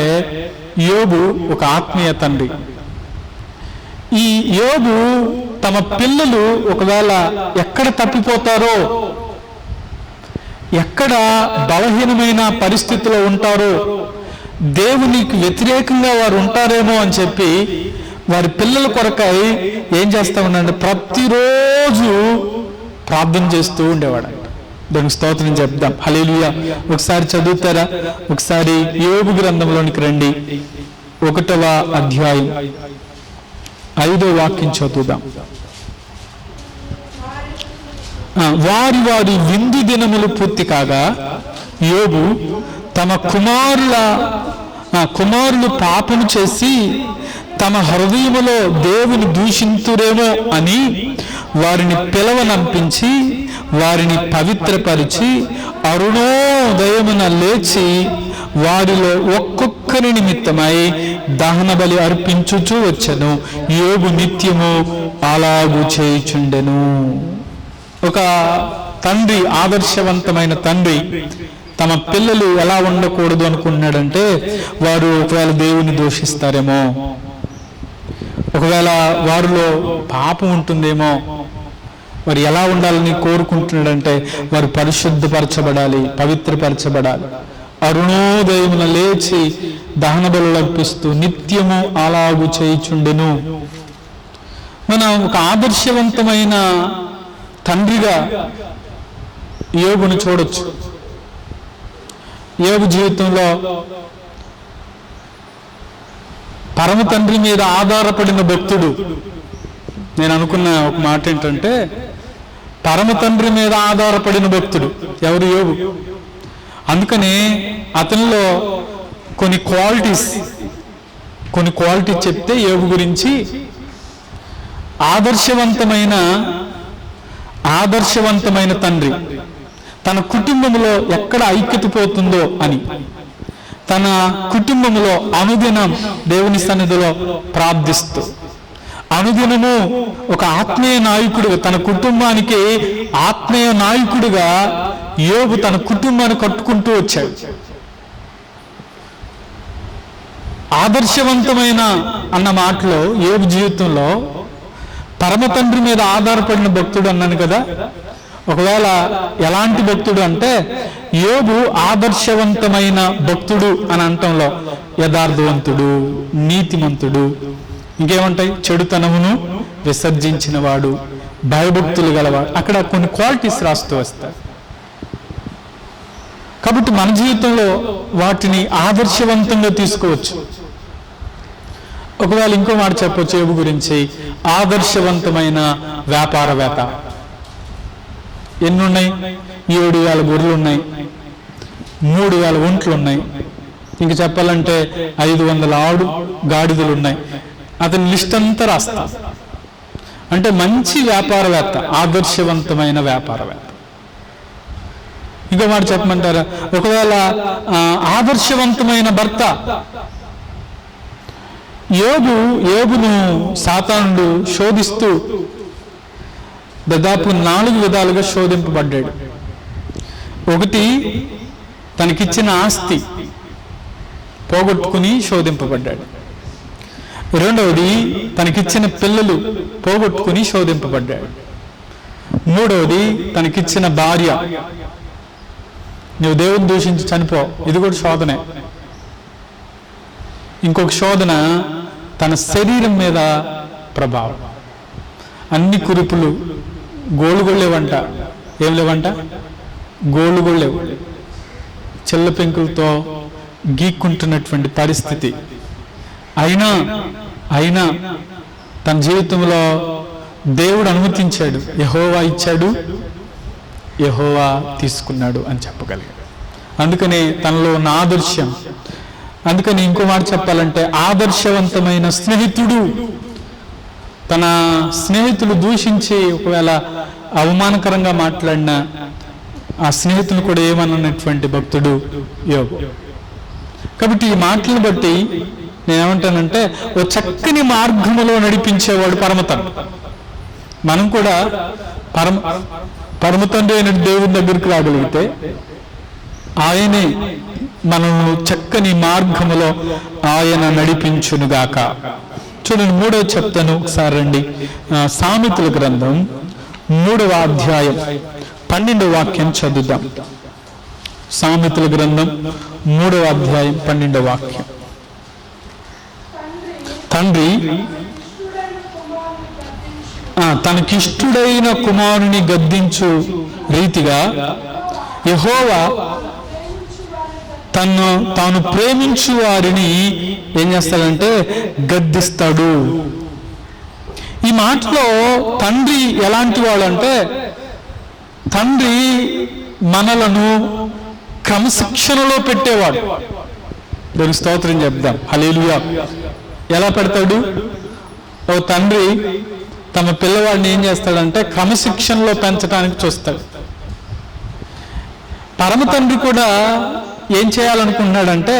యోబు ఒక ఆత్మీయ తండ్రి. ఈ యోబు తమ పిల్లలు ఒకవేళ ఎక్కడ తప్పిపోతారో, ఎక్కడ బలహీనమైన పరిస్థితిలో ఉంటారో, దేవునికి వ్యతిరేకంగా వారు ఉంటారేమో అని చెప్పి వారి పిల్లల కొరకై ఏం చేస్తా ఉన్నాడు, ప్రతిరోజు ప్రార్థన చేస్తూ ఉండేవాడు. దానికి స్తోత్రం చెప్దాం. హల్లెలూయా. ఒకసారి చదువుతారా? ఒకసారి యోబు గ్రంథంలోనికి రండి. 1వ అధ్యాయం 5వ వాక్యం చదువుదాం. వారి విందు దినములు పూర్తి కాగా యోబు తమ కుమారులు పాపము చేసి తమ హృదయములో దేవుని దూషింతురేమో అని వారిని పిలవనంపించి వారిని పవిత్రపరిచి అరుణోదయమున లేచి వారిలో ఒక్కొక్కరి నిమిత్తమై దహన బలి అర్పించుచూ వచ్చెను. యోబు నిత్యము అలాగు చేయుచుండెను. ఒక తండ్రి, ఆదర్శవంతమైన తండ్రి తమ పిల్లలు ఎలా ఉండకూడదు అనుకున్నాడంటే వారు ఒకవేళ దేవుని దూషిస్తారేమో, ఒకవేళ వారిలో పాపం ఉంటుందేమో, వారు ఎలా ఉండాలని కోరుకుంటున్నాడంటే వారు పరిశుద్ధపరచబడాలి, పవిత్రపరచబడాలి. అరుణోదయమున లేచి దహన బలులు అర్పిస్తూ నిత్యము అలాగు చేయుచుండెను. మనం ఒక ఆదర్శవంతమైన తండ్రిగా యోబును చూడొచ్చు. యోబు జీవితంలో పరమ తండ్రి మీద ఆధారపడిన భక్తుడు. నేను అనుకున్న ఒక మాట ఏంటంటే పరమ తండ్రి మీద ఆధారపడిన భక్తుడు ఎవరు? యోబు. అందుకని అతనిలో కొన్ని క్వాలిటీస్ చెప్తే యోబు గురించి ఆదర్శవంతమైన తండ్రి. తన కుటుంబంలో ఎక్కడ ఐక్యత పోతుందో అని తన కుటుంబంలో అనుదినం దేవుని సన్నిధిలో ప్రార్థిస్తూ అనుదినము ఒక ఆత్మీయ నాయకుడిగా, తన కుటుంబానికి ఆత్మీయ నాయకుడిగా యోబు తన కుటుంబాన్ని కట్టుకుంటూ వచ్చాడు. ఆదర్శవంతమైన అన్న మాటలో యోబు జీవితంలో పరమ తండ్రి మీద ఆధారపడిన భక్తుడు అన్నాను కదా. ఒకవేళ ఎలాంటి భక్తుడు అంటే యోబు ఆదర్శవంతమైన భక్తుడు అని అంటంలో యథార్థవంతుడు, నీతిమంతుడు, ఇంకేమంటాయి, చెడుతనమును విసర్జించిన వాడు, భయభక్తులు గలవాడు, అక్కడ కొన్ని క్వాలిటీస్ రాస్తూ వస్తాయి. కాబట్టి మన జీవితంలో వాటిని ఆదర్శవంతంగా తీసుకోవచ్చు. ఒకవేళ ఇంకో మాట చెప్పొచ్చు యోబు గురించి, ఆదర్శవంతమైన వ్యాపారవేత్త. ఎన్నున్నాయి? 7,000 గొర్రెలు ఉన్నాయి, 3,000 ఒంట్లు ఉన్నాయి, ఇంక చెప్పాలంటే 500 ఆడు గాడిదలు ఉన్నాయి. అతని లిస్ట్ అంతా రాస్తా. అంటే మంచి వ్యాపారవేత్త, ఆదర్శవంతమైన వ్యాపారవేత్త. ఇంకో మాట చెప్పమంటారా? ఒకవేళ ఆదర్శవంతమైన భర్త. యోబును సాతానుడు శోధిస్తూ దాదాపు 4 విధాలుగా శోధింపబడ్డాడు. ఒకటి, తనకిచ్చిన ఆస్తి పోగొట్టుకుని శోధింపబడ్డాడు. రెండవది, తనకిచ్చిన పిల్లలు పోగొట్టుకుని శోధింపబడ్డాడు. మూడవది, తనకిచ్చిన భార్య, నువ్వు దేవుని దూషించి చనిపో, ఇది కూడా శోధనే. ఇంకొక శోధన, తన శరీరం మీద ప్రభావం. అన్ని కురుపులు, గోలుగొళ్ళేవంట. ఏం లేవంట? గోలుగొళ్ళేవు. చెల్ల పెంకులతో గీక్కుంటున్నటువంటి పరిస్థితి. అయినా తన జీవితంలో దేవుడు అనుమతించాడు. యెహోవా ఇచ్చాడు, యెహోవా తీసుకున్నాడు అని చెప్పగలిగాడు. అందుకని తనలో ఉన్న ఆదర్శం. అందుకని ఇంకో మాట చెప్పాలంటే, ఆదర్శవంతమైన స్నేహితుడు. తన స్నేహితులు దూషించి ఒకవేళ అవమానకరంగా మాట్లాడినా ఆ స్నేహితులు కూడా ఏమన్నటువంటి భక్తుడు యోబు. కాబట్టి ఈ మాటలను బట్టి నేనేమంటానంటే, ఓ చక్కని మార్గములో నడిపించేవాడు పరమతండ్రి. మనం కూడా పరమతండ్రి అయిన దేవుని దగ్గరికి రాగలిగితే ఆయనే మనల్ని చక్కని మార్గములో ఆయన నడిపించునుగాక. చూడండి, 3వ చెప్తాను ఒకసారి రండి. సామెతల గ్రంథం 3వ అధ్యాయం 12వ వాక్యం చదువుదాం. సామెతల గ్రంథం 3వ అధ్యాయం 12వ వాక్యం. తండ్రి తనకిష్టుడైన కుమారుని గద్దించు రీతిగా యెహోవా తాను ప్రేమించు వారిని ఏం చేస్తాడంటే గద్దిస్తాడు. ఈ మాటలో తండ్రి ఎలాంటి వాడు అంటే, తండ్రి మనలను క్రమశిక్షణలో పెట్టేవాడు. దేవుని స్తోత్రం చెప్దాం. హల్లెలూయా. ఎలా పెడతాడు? ఓ తండ్రి తమ పిల్లవాడిని ఏం చేస్తాడంటే క్రమశిక్షణలో పెంచడానికి చూస్తాడు. పరమ తండ్రి కూడా ఏం చేయాలనుకుంటున్నాడంటే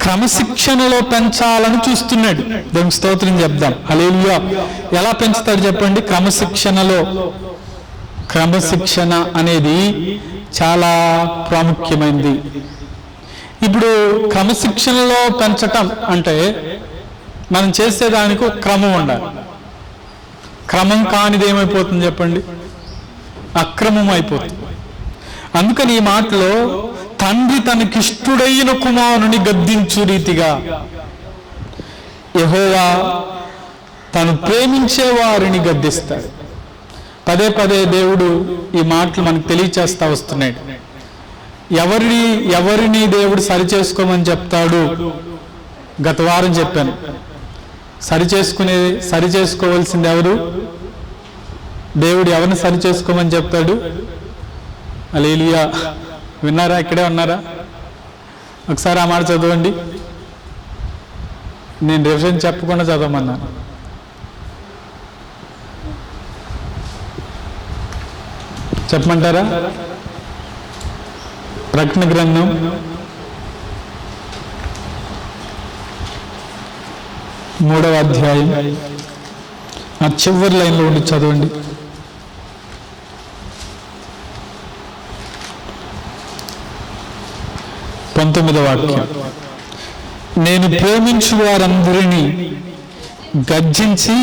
క్రమశిక్షణలో పెంచాలని చూస్తున్నాడు. దేవునికి స్తోత్రం చెప్దాం. హల్లెలూయా. ఎలా పెంచుతాడు చెప్పండి? క్రమశిక్షణలో. క్రమశిక్షణ అనేది చాలా ప్రాముఖ్యమైనది. ఇప్పుడు క్రమశిక్షణలో పెంచటం అంటే మనం చేసేదానికి ఒక క్రమం ఉండాలి. క్రమం కానిది ఏమైపోతుంది చెప్పండి? అక్రమం అయిపోతుంది. అందుకని ఈ మాటలో తండ్రి తనకిష్టుడైన కుమారుని గద్దించు రీతిగా యెహోవా తను ప్రేమించే వారిని గద్దిస్తాడు. పదే పదే దేవుడు ఈ మాటలు మనకు తెలియచేస్తా వస్తున్నాడు. ఎవరిని దేవుడు సరిచేసుకోమని చెప్తాడు? గత వారం చెప్పాను. సరిచేసుకోవాల్సింది ఎవరు? దేవుడు ఎవరిని సరిచేసుకోమని చెప్తాడు? హల్లెలూయా. విన్నారా? ఇక్కడే ఉన్నారా? ఒకసారి ఆ మాట చదవండి. నేను రివిజన్ చెప్పకుండా చదవమన్నాను. చెప్పమంటారా? ప్రకటన గ్రంథం 3వ అధ్యాయం ఆ చివరి లైన్లో ఉండి చదవండి. పంతొమ్మిదవ వాక్యం. నేను ప్రేమించు వారందరినీ గర్జించి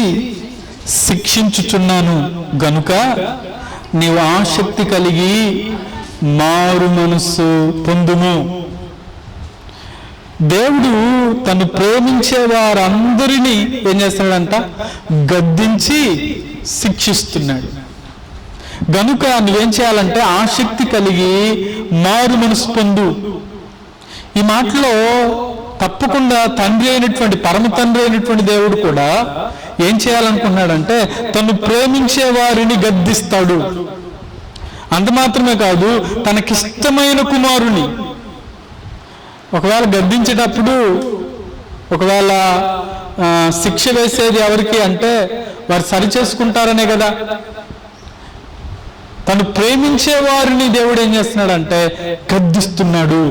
శిక్షించుచున్నాను గనుక నీవు ఆసక్తి కలిగి మారు మనస్సు పొందుము. దేవుడు తను ప్రేమించే వారందరినీ ఏం చేస్తాడంట? గద్దించి శిక్షిస్తున్నాడు. గనుక నువ్వేం చేయాలంటే ఆసక్తి కలిగి మారు మనసు పొందు. ఈ మాటలో తప్పకుండా తండ్రి అయినటువంటి పరమ తండ్రి అయినటువంటి దేవుడు కూడా ఏం చేయాలనుకున్నాడంటే తను ప్రేమించే వారిని గద్దిస్తాడు. అంత మాత్రమే కాదు, తనకిష్టమైన కుమారుని ఒకవేళ గద్దించేటప్పుడు ఒకవేళ శిక్ష వేసేది ఎవరికి అంటే వారు సరిచేసుకుంటారనే కదా. తను ప్రేమించే వారిని దేవుడు ఏం చేస్తున్నాడంటే గద్దిస్తున్నాడు.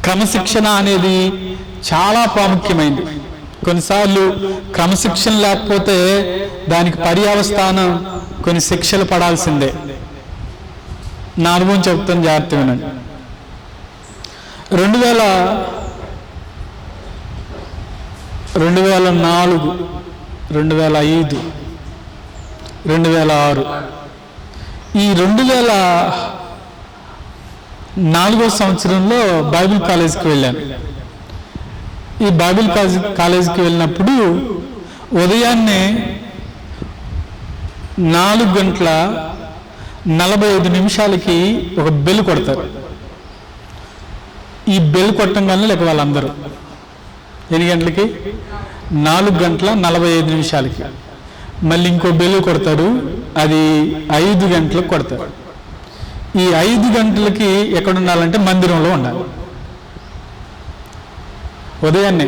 క్రమశిక్షణ అనేది చాలా ప్రాముఖ్యమైనది. కొన్నిసార్లు క్రమశిక్షణ లేకపోతే దానికి పర్యవస్థానం కొన్ని శిక్షలు పడాల్సిందే. నా అనుభవం చెప్తాను, జాగ్రత్తగా వినండి. 2004, 2005, 2006 ఈ 2004 సంవత్సరంలో బైబిల్ కాలేజీకి వెళ్ళాను. ఈ బైబిల్ కాలేజీకి వెళ్ళినప్పుడు ఉదయాన్నే 4:45 ఒక బెల్ కొడతారు. ఈ బెల్ కొట్టంగానే లేక వాళ్ళందరూ ఎన్ని గంటలకి? 4:45 మళ్ళీ ఇంకో బెల్ కొడతారు, అది 5 గంటలకు కొడతారు. ఈ 5 గంటలకి ఎక్కడ ఉండాలంటే మందిరంలో ఉండాలి. ఉదయాన్నే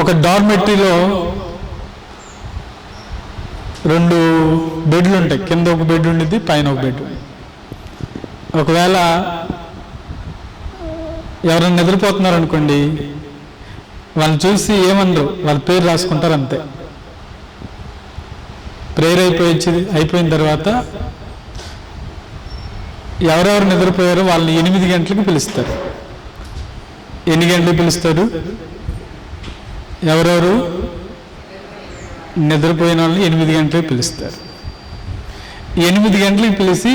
ఒక డార్మెటరీలో 2 బెడ్లు ఉంటాయి. కింద ఒక బెడ్ ఉండిద్ది, పైన ఒక బెడ్. ఒకవేళ ఎవరైనా నిద్రపోతున్నారు అనుకోండి, వాళ్ళని చూసి ఏమనరు, వాళ్ళ పేరు రాసుకుంటారు అంతే. ప్రేయర్ అయిపోయిన తర్వాత ఎవరెవరు నిద్రపోయారో వాళ్ళని 8 గంటలకు పిలుస్తారు. ఎన్ని గంటలకు పిలుస్తారు? ఎవరెవరు నిద్రపోయిన వాళ్ళని 8 గంటలకు పిలుస్తారు. 8 గంటలకు పిలిచి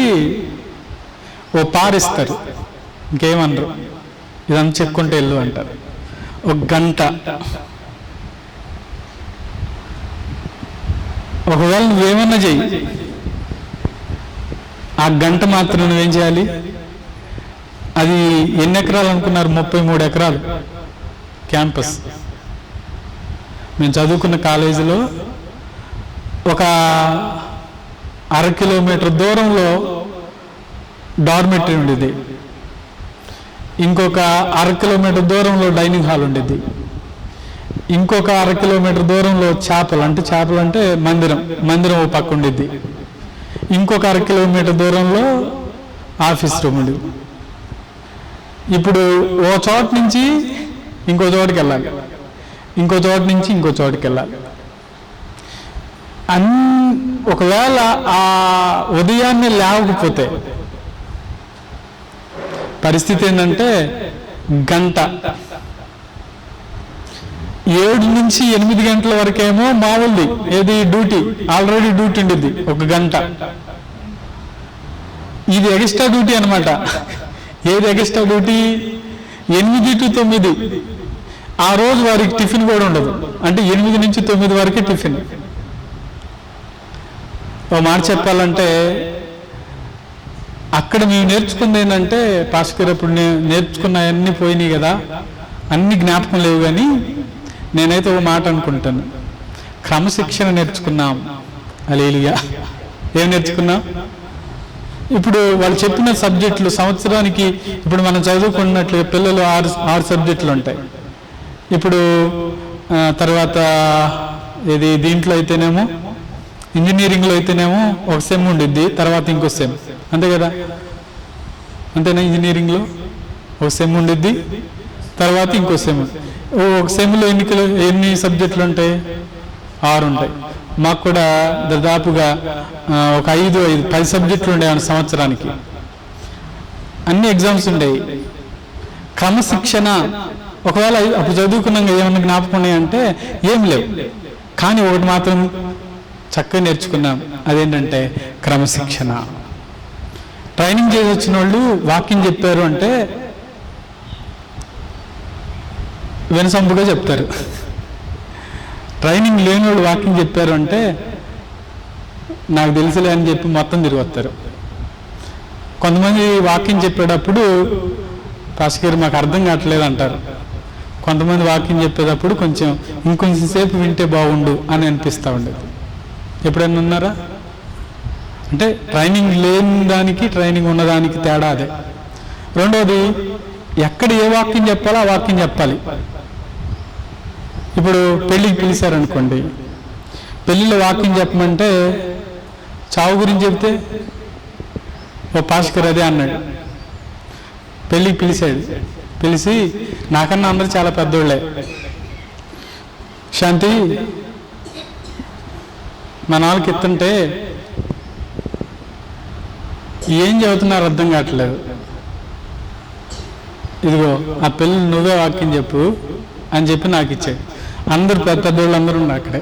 ఓ పారిస్తారు, ఇంకేమనరు, ఇదంతా చెప్పుకుంటూ వెళ్ళు అంటారు. 1 గంట. ఒకవేళ నువ్వేమన్నా చెయ్యి, ఆ గంట మాత్రం నువ్వేం చేయాలి? అది ఎన్ని ఎకరాలు అనుకున్నారు? 33 ఎకరాలు క్యాంపస్. మేము చదువుకున్న కాలేజీలో ఒక 1/2 కిలోమీటర్ దూరంలో డార్మెటరీ ఉండేది, ఇంకొక 1/2 కిలోమీటర్ దూరంలో డైనింగ్ హాల్ ఉండేది, ఇంకొక 1/2 కిలోమీటర్ దూరంలో చేపలు అంటే మందిరం ఓ పక్క ఉండేది, ఇంకొక 1/2 కిలోమీటర్ దూరంలో ఆఫీస్ రూమ్ ఉండేది. ఇప్పుడు ఓ చోట నుంచి ఇంకో చోటుకి వెళ్ళాలి, ఇంకో చోట నుంచి ఇంకో చోటుకి వెళ్ళాలి. ఒకవేళ ఆ ఉదయాన్నే లేవకపోతే పరిస్థితి ఏంటంటే గంట. 7 నుంచి 8 గంటల వరకేమో మామూలుది, ఏది డ్యూటీ, ఆల్రెడీ డ్యూటీ ఉండేది 1 గంట. ఇది ఎక్స్ట్రా డ్యూటీ అనమాట. ఏది ఎక్స్ట్రా డ్యూటీ? 8 to 9. ఆ రోజు వారికి టిఫిన్ కూడా ఉండదు, అంటే 8 నుంచి 9 వరకే టిఫిన్. ఓ మాట చెప్పాలంటే అక్కడ మేము నేర్చుకుంది ఏంటంటే, పాస్టర్ ఇప్పుడు నేర్చుకున్న అన్నీ పోయినాయి కదా, అన్ని జ్ఞాపకం లేవు, కానీ నేనైతే ఓ మాట అనుకుంటాను, క్రమశిక్షణ నేర్చుకున్నాం. హల్లెలూయా. ఏం నేర్చుకున్నాం? ఇప్పుడు వాళ్ళు చెప్పిన సబ్జెక్టులు సంవత్సరానికి, ఇప్పుడు మనం చదువుకున్నట్లు పిల్లలు 6 సబ్జెక్టులు ఉంటాయి. ఇప్పుడు తర్వాత దీంట్లో అయితేనేమో, ఇంజనీరింగ్లో అయితేనేమో ఒక సెమ్ ఉండిద్ది, తర్వాత ఇంకో సెమ్, అంతే కదా? అంతేనా? ఇంజనీరింగ్లో ఒక సెమ్ ఉండిద్ది, తర్వాత ఇంకో సెమ్. ఒక సెమ్లో ఎన్ని సబ్జెక్టులు ఉంటాయి? 6 ఉంటాయి. మాకు కూడా దాదాపుగా ఒక 10 సబ్జెక్టులు ఉండేవి సంవత్సరానికి. అన్ని ఎగ్జామ్స్ ఉండేవి. క్రమశిక్షణ ఒకవేళ అప్పుడు చదువుకున్నాక ఏమన్నా జ్ఞాపకం ఉన్నాయంటే ఏం లేవు, కానీ ఒకటి మాత్రం చక్కగా నేర్చుకున్నాం, అదేంటంటే క్రమశిక్షణ. ట్రైనింగ్ చేసి వచ్చిన వాళ్ళు వాక్యం చెప్పారు అంటే వినసొంపుగా చెప్తారు. ట్రైనింగ్ లేని వాళ్ళు వాక్యం చెప్పారు అంటే నాకు తెలుసులే అని చెప్పి మొత్తం తిరిగి వస్తారు. కొంతమంది వాక్యం చెప్పేటప్పుడు పాస్టర్ మాకు అర్థం కావట్లేదు అంటారు. కొంతమంది వాక్యం చెప్పేటప్పుడు ఇంకొంచెం సేపు వింటే బాగుండు అని అనిపిస్తూ ఉండేది. ఎప్పుడైనా ఉన్నారా? అంటే ట్రైనింగ్ లేని దానికి ట్రైనింగ్ ఉన్నదానికి తేడా అదే. రెండోది, ఎక్కడ ఏ వాక్యం చెప్పాలో ఆ వాక్యం చెప్పాలి. ఇప్పుడు పెళ్ళికి పిలిచారనుకోండి, పెళ్ళిలో వాక్యం చెప్పమంటే చావు గురించి చెప్తే ఓ పాస్టర్ అదే అన్నాడు. పెళ్ళికి పిలిచి నాకన్నా అందరూ చాలా పెద్దోళ్ళే, శాంతి మా నాన్నకి ఎత్తుంటే ఏం చదువుతున్నారు అర్థం కావట్లేదు, ఇదిగో ఆ పిల్లలు నువ్వే వాక్యం చెప్పు అని చెప్పి నాకు ఇచ్చాడు. అందరు పెద్దోళ్ళు అందరూ ఉన్నారు అక్కడే.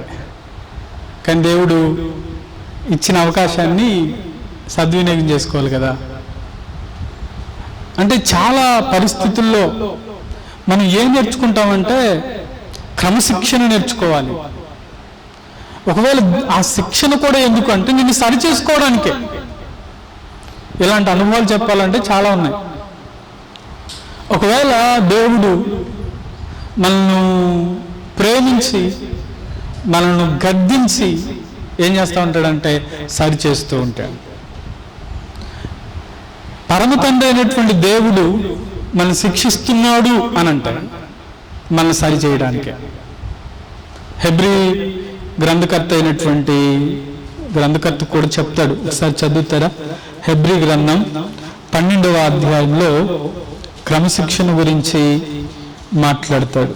కానీ దేవుడు ఇచ్చిన అవకాశాన్ని సద్వినియోగం చేసుకోవాలి కదా. అంటే చాలా పరిస్థితుల్లో మనం ఏం నేర్చుకుంటామంటే క్రమశిక్షణ నేర్చుకోవాలి. ఒకవేళ ఆ శిక్షణ కూడా ఎందుకు అంటే నిన్ను సరి చేసుకోవడానికే. ఇలాంటి అనుభవాలు చెప్పాలంటే చాలా ఉన్నాయి. ఒకవేళ దేవుడు మనల్ని ప్రేమించి మనల్ని గద్దించి ఏం చేస్తూ ఉంటాడంటే సరి చేస్తూ ఉంటాడు. పరమ తండ్రి అయినటువంటి దేవుడు మనల్ని శిక్షిస్తున్నాడు అని అంటాడు మనల్ని సరి చేయడానికే. హెబ్రీ గ్రంథకర్త అయినటువంటి గ్రంథకర్త కూడా చెప్తాడు, ఒకసారి చదువుతారా? హెబ్రీ గ్రంథం 12వ అధ్యాయంలో క్రమశిక్షణ గురించి మాట్లాడతాడు.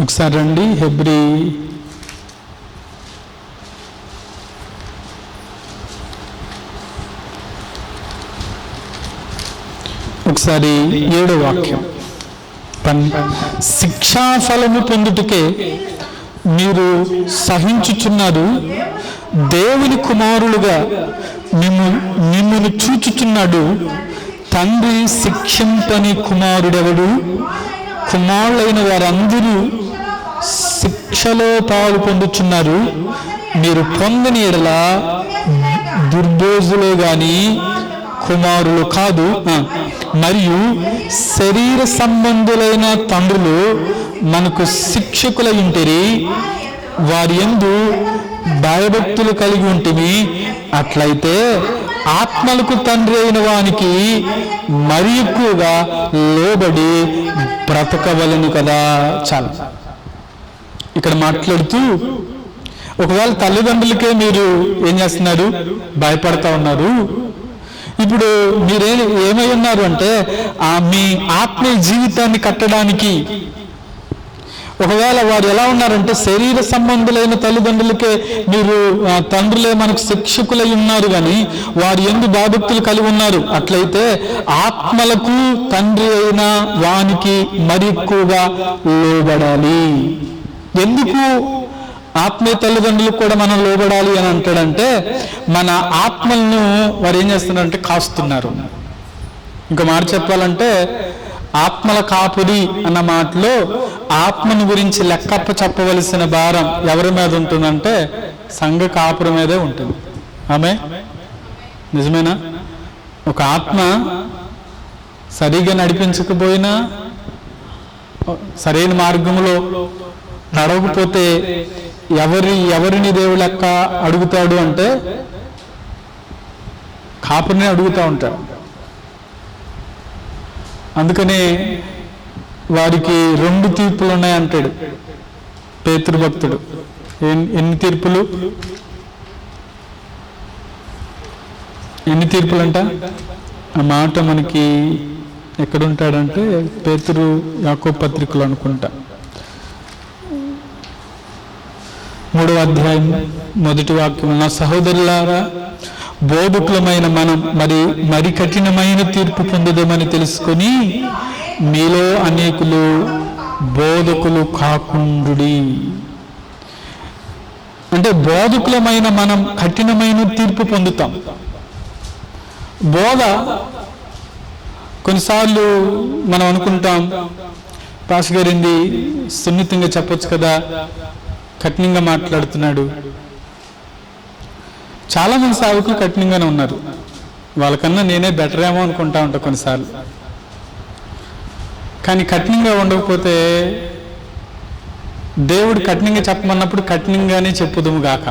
ఒకసారి రండి, హెబ్రీ ఒకసారి 7వ వాక్యం. శిక్షాఫలము పొందుటకే మీరు సహించుచున్నారు, దేవుని కుమారులుగా మిమ్మును చూచుచున్నాడు. తండ్రి శిక్షింపని కుమారుడెవడు? కుమారులైన వారందరూ శిక్షలో పాలు పొందుచున్నారు. మీరు పొందని ఎడల దుర్బోజులే గాని కుమారులు కాదు. మరియు శరీర సంబంధులైన తండ్రులు మనకు శిక్షకుల ఇంటిరి, వారి యందు భయభక్తులు కలిగి ఉంటుంది. అట్లయితే ఆత్మలకు తండ్రి అయిన వానికి మరి ఎక్కువగా లోబడి బ్రతకవలను కదా. చాలా ఇక్కడ మాట్లాడుతూ ఒకవేళ తల్లిదండ్రులకే మీరు ఏం చేస్తున్నారు? భయపడతా ఉన్నారు. ఇప్పుడు ఏమై ఉన్నారు అంటే మీ ఆత్మీయ జీవితాన్ని కట్టడానికి ఒకవేళ వారు ఎలా ఉన్నారంటే శరీర సంబంధులైన తల్లిదండ్రులకే మీరు తండ్రులే మనకు శిక్షకులై ఉన్నారు, కానీ వారి యందు భయభక్తులు కలిగి ఉన్నారు. అట్లయితే ఆత్మలకు తండ్రి అయిన వానికి మరి ఎక్కువగా లోబడాలి. ఎందుకు ఆత్మీయ తల్లిదండ్రులకు కూడా మనం లోబడాలి అని అంటాడంటే మన ఆత్మలను వారు ఏం చేస్తున్నారంటే కాస్తున్నారు. ఇంకో మాట చెప్పాలంటే ఆత్మల కాపురి అన్న మాటలో ఆత్మను గురించి లెక్కప్ప చెప్పవలసిన భారం ఎవరి మీద ఉంటుందంటే సంఘ కాపురి మీదే ఉంటుంది. ఆమె నిజమేనా? ఒక ఆత్మ సరిగా నడిపించకపోయినా, సరైన మార్గంలో నడవకపోతే ఎవరిని దేవుడు లెక్క అడుగుతాడు అంటే కాపురిని అడుగుతూ ఉంటాడు. అందుకనే వారికి 2 తీర్పులు ఉన్నాయంటాడు పేతురు భక్తుడు. ఎన్ని తీర్పులు అంట? ఆ మాట మనకి ఎక్కడుంటాడంటే పేతురు యాకోబు పత్రికలు అనుకుంటా, 3వ అధ్యాయం 1వ వాక్యం. నా సహోదరులారా, బోధకులమైన మనం మరి కఠినమైన తీర్పు పొందుదామని తెలుసుకొని మీలో అనేకులు బోధకులు కాకుండుడి. అంటే బోధకులమైన మనం కఠినమైన తీర్పు పొందుతాం. బోధ కొన్నిసార్లు మనం అనుకుంటాం, పాస్ గారింది సున్నితంగా చెప్పొచ్చు కదా, కఠినంగా మాట్లాడుతున్నాడు. చాలా మంది సేవకులు కఠినంగానే ఉన్నారు. వాళ్ళకన్నా నేనే బెటర్ ఏమో అనుకుంటా ఉంటా కొన్నిసార్లు. కానీ కఠినంగా ఉండకపోతే దేవుడు కఠినంగా చెప్పమన్నప్పుడు కఠినంగానే చెప్పుదుము గాక.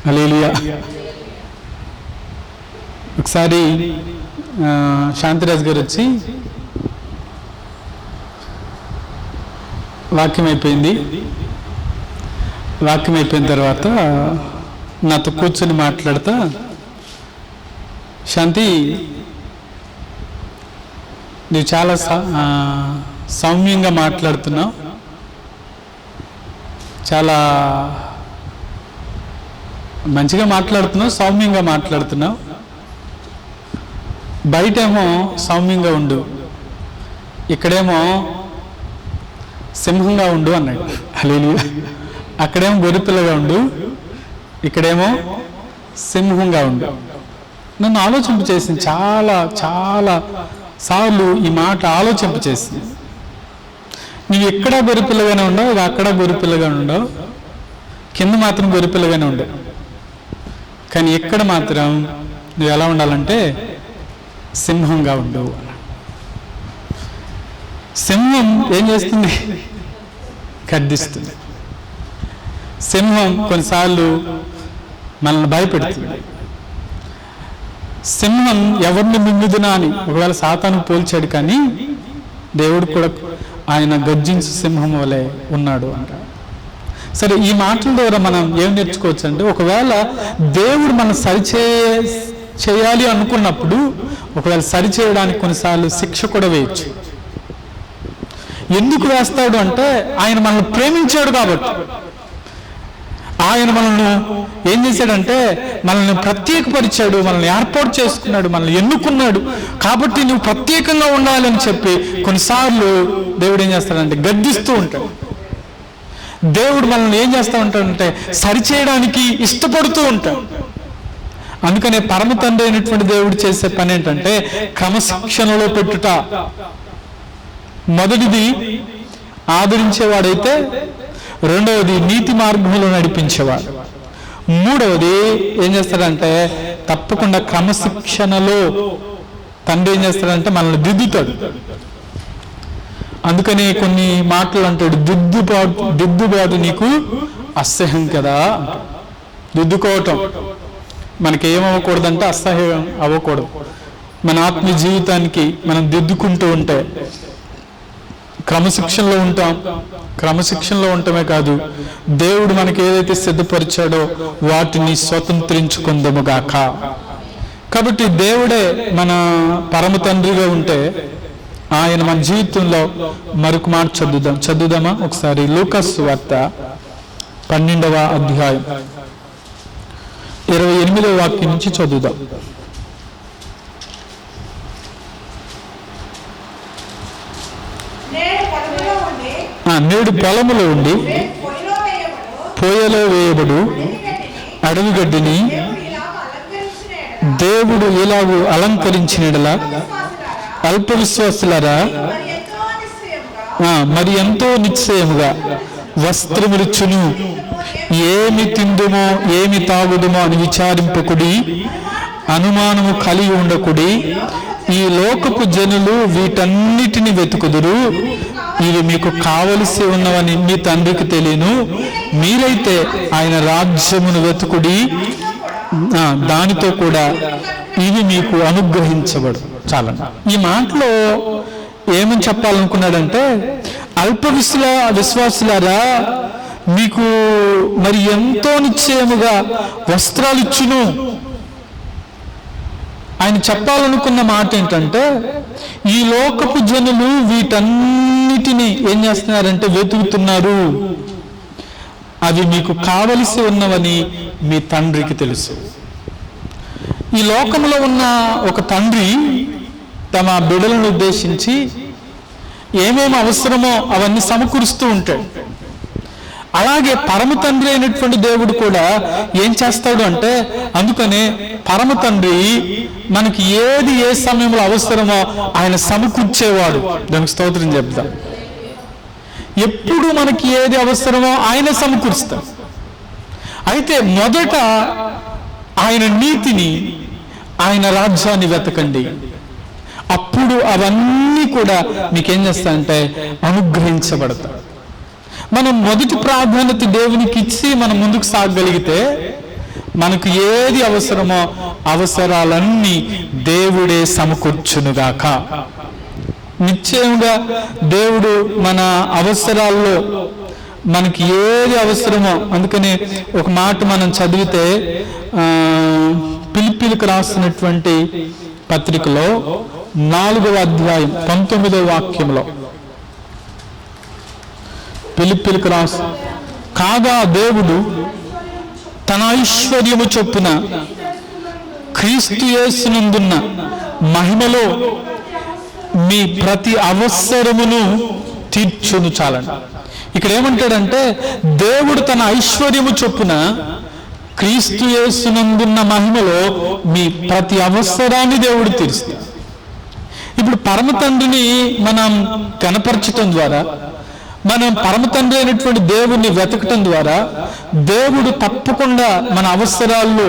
హల్లెలూయా. ఒకసారి శాంతిరాజ్ గారు వచ్చి వాక్యం అయిపోయిన తర్వాత నాతో కూర్చొని మాట్లాడతా, శాంతి నువ్వు చాలా సౌమ్యంగా మాట్లాడుతున్నావు, చాలా మంచిగా మాట్లాడుతున్నావు, సౌమ్యంగా మాట్లాడుతున్నావు, బయటేమో సౌమ్యంగా ఉండు, ఇక్కడేమో సింహంగా ఉండు అన్నాడు. హల్లెలూయా. అక్కడేమో గొర్రెపిల్లగా ఉండు, ఇక్కడేమో సింహంగా ఉండు. నన్ను ఆలోచింప చేసింది, చాలా చాలా సార్లు ఈ మాట ఆలోచింప చేసింది. నువ్వు ఎక్కడ గొర్రెపిల్లగానే ఉండవు, అక్కడ గొర్రెపిల్లగానే ఉండవు, కింద మాత్రం గొర్రెపిల్లగానే ఉండవు. కానీ ఎక్కడ మాత్రం నువ్వు ఎలా ఉండాలంటే సింహంగా ఉండవు. సింహం ఏం చేస్తుంది? గర్జిస్తుంది. సింహం కొన్నిసార్లు మనల్ని భయపెడుతుంది. సింహం ఎవరిని మింగుదునా అని ఒకవేళ సాతాను పోల్చాడు, కానీ దేవుడు కూడా ఆయన గర్జించు సింహం వలె ఉన్నాడు అంట. సరే, ఈ మాటల ద్వారా మనం ఏం నేర్చుకోవచ్చు అంటే, ఒకవేళ దేవుడు మనం చేయాలి అనుకున్నప్పుడు ఒకవేళ సరిచేయడానికి కొన్నిసార్లు శిక్ష కూడా వేయచ్చు. ఎందుకు వేస్తాడు అంటే, ఆయన మనల్ని ప్రేమించాడు కాబట్టి. ఆయన మనల్ని ఏం చేశాడంటే మనల్ని ప్రత్యేకపరిచాడు, మనల్ని ఏర్పాటు చేసుకున్నాడు, మనల్ని ఎన్నుకున్నాడు. కాబట్టి నువ్వు ప్రత్యేకంగా ఉండాలని చెప్పి కొన్నిసార్లు దేవుడు ఏం చేస్తాడంటే గద్దిస్తూ ఉంటాడు. దేవుడు మనల్ని ఏం చేస్తూ ఉంటాడంటే సరిచేయడానికి ఇష్టపడుతూ ఉంటాడు. అందుకనే పరమ తండ్రి అయినటువంటి దేవుడు చేసే పని ఏంటంటే క్రమశిక్షణలో పెట్టుట. మొదటిది ఆదరించేవాడైతే, రెండవది నీతి మార్గంలో నడిపించేవాడు, మూడవది ఏం చేస్తాడంటే తప్పకుండా క్రమశిక్షణలో తండ్రి ఏం చేస్తాడంటే మనల్ని దిద్దుతాడు. అందుకని కొన్ని మాటలు అంటాడు, దిద్దుబాటు నీకు అసహ్యం కదా. దిద్దుకోవటం మనకి ఏమవ్వకూడదంటే అసహ్యం అవ్వకూడదు. మన ఆత్మీయ జీవితానికి మనం దిద్దుకుంటూ ఉంటే క్రమశిక్షణలో ఉంటాం. క్రమశిక్షణలో ఉండటమే కాదు, దేవుడు మనకి ఏదైతే సిద్ధపరిచాడో వాటిని స్వతంత్రించుకుందాముగాక. కాబట్టి దేవుడే మన పరమ తండ్రిగా ఉంటే ఆయన మన జీవితంలో మరొక మాట చదువుదామా ఒకసారి. లూకాసు సువార్త 12వ అధ్యాయం 28వ వాక్యం నుంచి చదువుదాం. నేడు పొలములో ఉండి పొయ్యలో వేయబడు అడవి గడ్డిని దేవుడు ఇలాగూ అలంకరించినలా అల్ప విశ్వాసులారా మరి ఎంతో నిశ్చయముగా వస్త్రములిచ్చును, ఏమి తిందుమో ఏమి తాగుదుమో అని విచారింపకుడి, అనుమానము కలిగి ఉండకుడి. ఈ లోకపు జనులు వీటన్నిటిని వెతుకుదురు, ఇవి మీకు కావలసి ఉన్నవని మీ తండ్రికి తెలియను. మీరైతే ఆయన రాజ్యమును వెతుకుడి, దానితో కూడా ఇవి మీకు అనుగ్రహించబడు. చాలా ఈ మాటలో ఏమని చెప్పాలనుకున్నాడంటే, అల్ప విశ్వాసులారా మీకు మరి ఎంతో నిశ్చయముగా వస్త్రాలు ఇచ్చును. ఆయన చెప్పాలనుకున్న మాట ఏంటంటే, ఈ లోకపు జనులు వీటన్నిటిని ఏం చేస్తున్నారంటే వెతుకుతున్నారు, అవి మీకు కావలసి ఉన్నవని మీ తండ్రికి తెలుసు. ఈ లోకంలో ఉన్న ఒక తండ్రి తమ బిడ్డలను ఉద్దేశించి ఏమేమి అవసరమో అవన్నీ సమకూరుస్తూ ఉంటాడు. అలాగే పరమ తండ్రి అయినటువంటి దేవుడు కూడా ఏం చేస్తాడు అంటే, అందుకనే పరమ తండ్రి మనకి ఏది ఏ సమయంలో అవసరమో ఆయన సమకూర్చేవాడు. దానికి స్తోత్రం చెప్తాం. ఎప్పుడు మనకి ఏది అవసరమో ఆయన సమకూరుస్తాడు. అయితే మొదట ఆయన నీతిని, ఆయన రాజ్యాన్ని వెతకండి, అప్పుడు అవన్నీ కూడా మీకేం చేస్తాయంటే అనుగ్రహించబడతాయి. మనం మొదటి ప్రాధాన్యత దేవునికి ఇచ్చి మనం ముందుకు సాగగలిగితే మనకు ఏది అవసరమో అవసరాలన్నీ దేవుడే సమకూర్చునుగాక. నిశ్చయంగా దేవుడు మన అవసరాల్లో మనకి ఏది అవసరమో, అందుకని ఒక మాట మనం చదివితే ఫిలిప్పీలకు రాసినటువంటి పత్రికలో 4వ అధ్యాయం 19వ వాక్యంలో ఫిలిప్పీలకు రాసి, కాగా దేవుడు తన ఐశ్వర్యము చొప్పున క్రీస్తు యేసునందున్న మహిమలో మీ ప్రతి అవసరమును తీర్చును చాలండి. ఇక్కడ ఏమంటాడంటే దేవుడు తన ఐశ్వర్యము చొప్పున క్రీస్తు యేసునందున్న మహిమలో మీ ప్రతి అవసరాన్ని దేవుడు తీరుస్తాడు. ఇప్పుడు పరమ తండ్రిని మనం కనపరచటం ద్వారా, మనం పరమ తండ్రి అయినటువంటి దేవుణ్ణి వెతకటం ద్వారా దేవుడు తప్పకుండా మన అవసరాల్లో,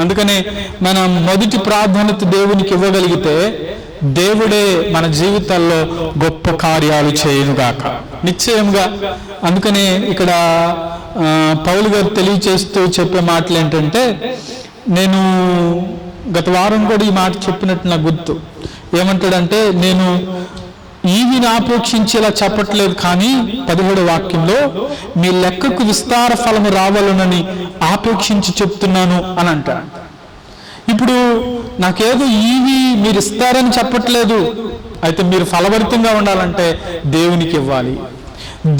అందుకనే మనం మొదటి ప్రాధాన్యత దేవునికి ఇవ్వగలిగితే దేవుడే మన జీవితాల్లో గొప్ప కార్యాలు చేయనుగాక నిశ్చయంగా. అందుకనే ఇక్కడ పౌలు గారు తెలియచేస్తూ చెప్పే మాటలు ఏంటంటే, నేను గత వారం కూడా ఈ మాట చెప్పినట్టు నాకు గుర్తు. ఏమంటాడంటే, నేను ఈవిని ఆపేక్షించి ఇలా చెప్పట్లేదు, కానీ 17వ వాక్యంలో మీ లెక్కకు విస్తార ఫలము రావాలనని ఆపేక్షించి చెప్తున్నాను అని అంటాడు. ఇప్పుడు నాకేదో ఈవి మీరు ఇస్తారని చెప్పట్లేదు, అయితే మీరు ఫలభరితంగా ఉండాలంటే దేవునికి ఇవ్వాలి.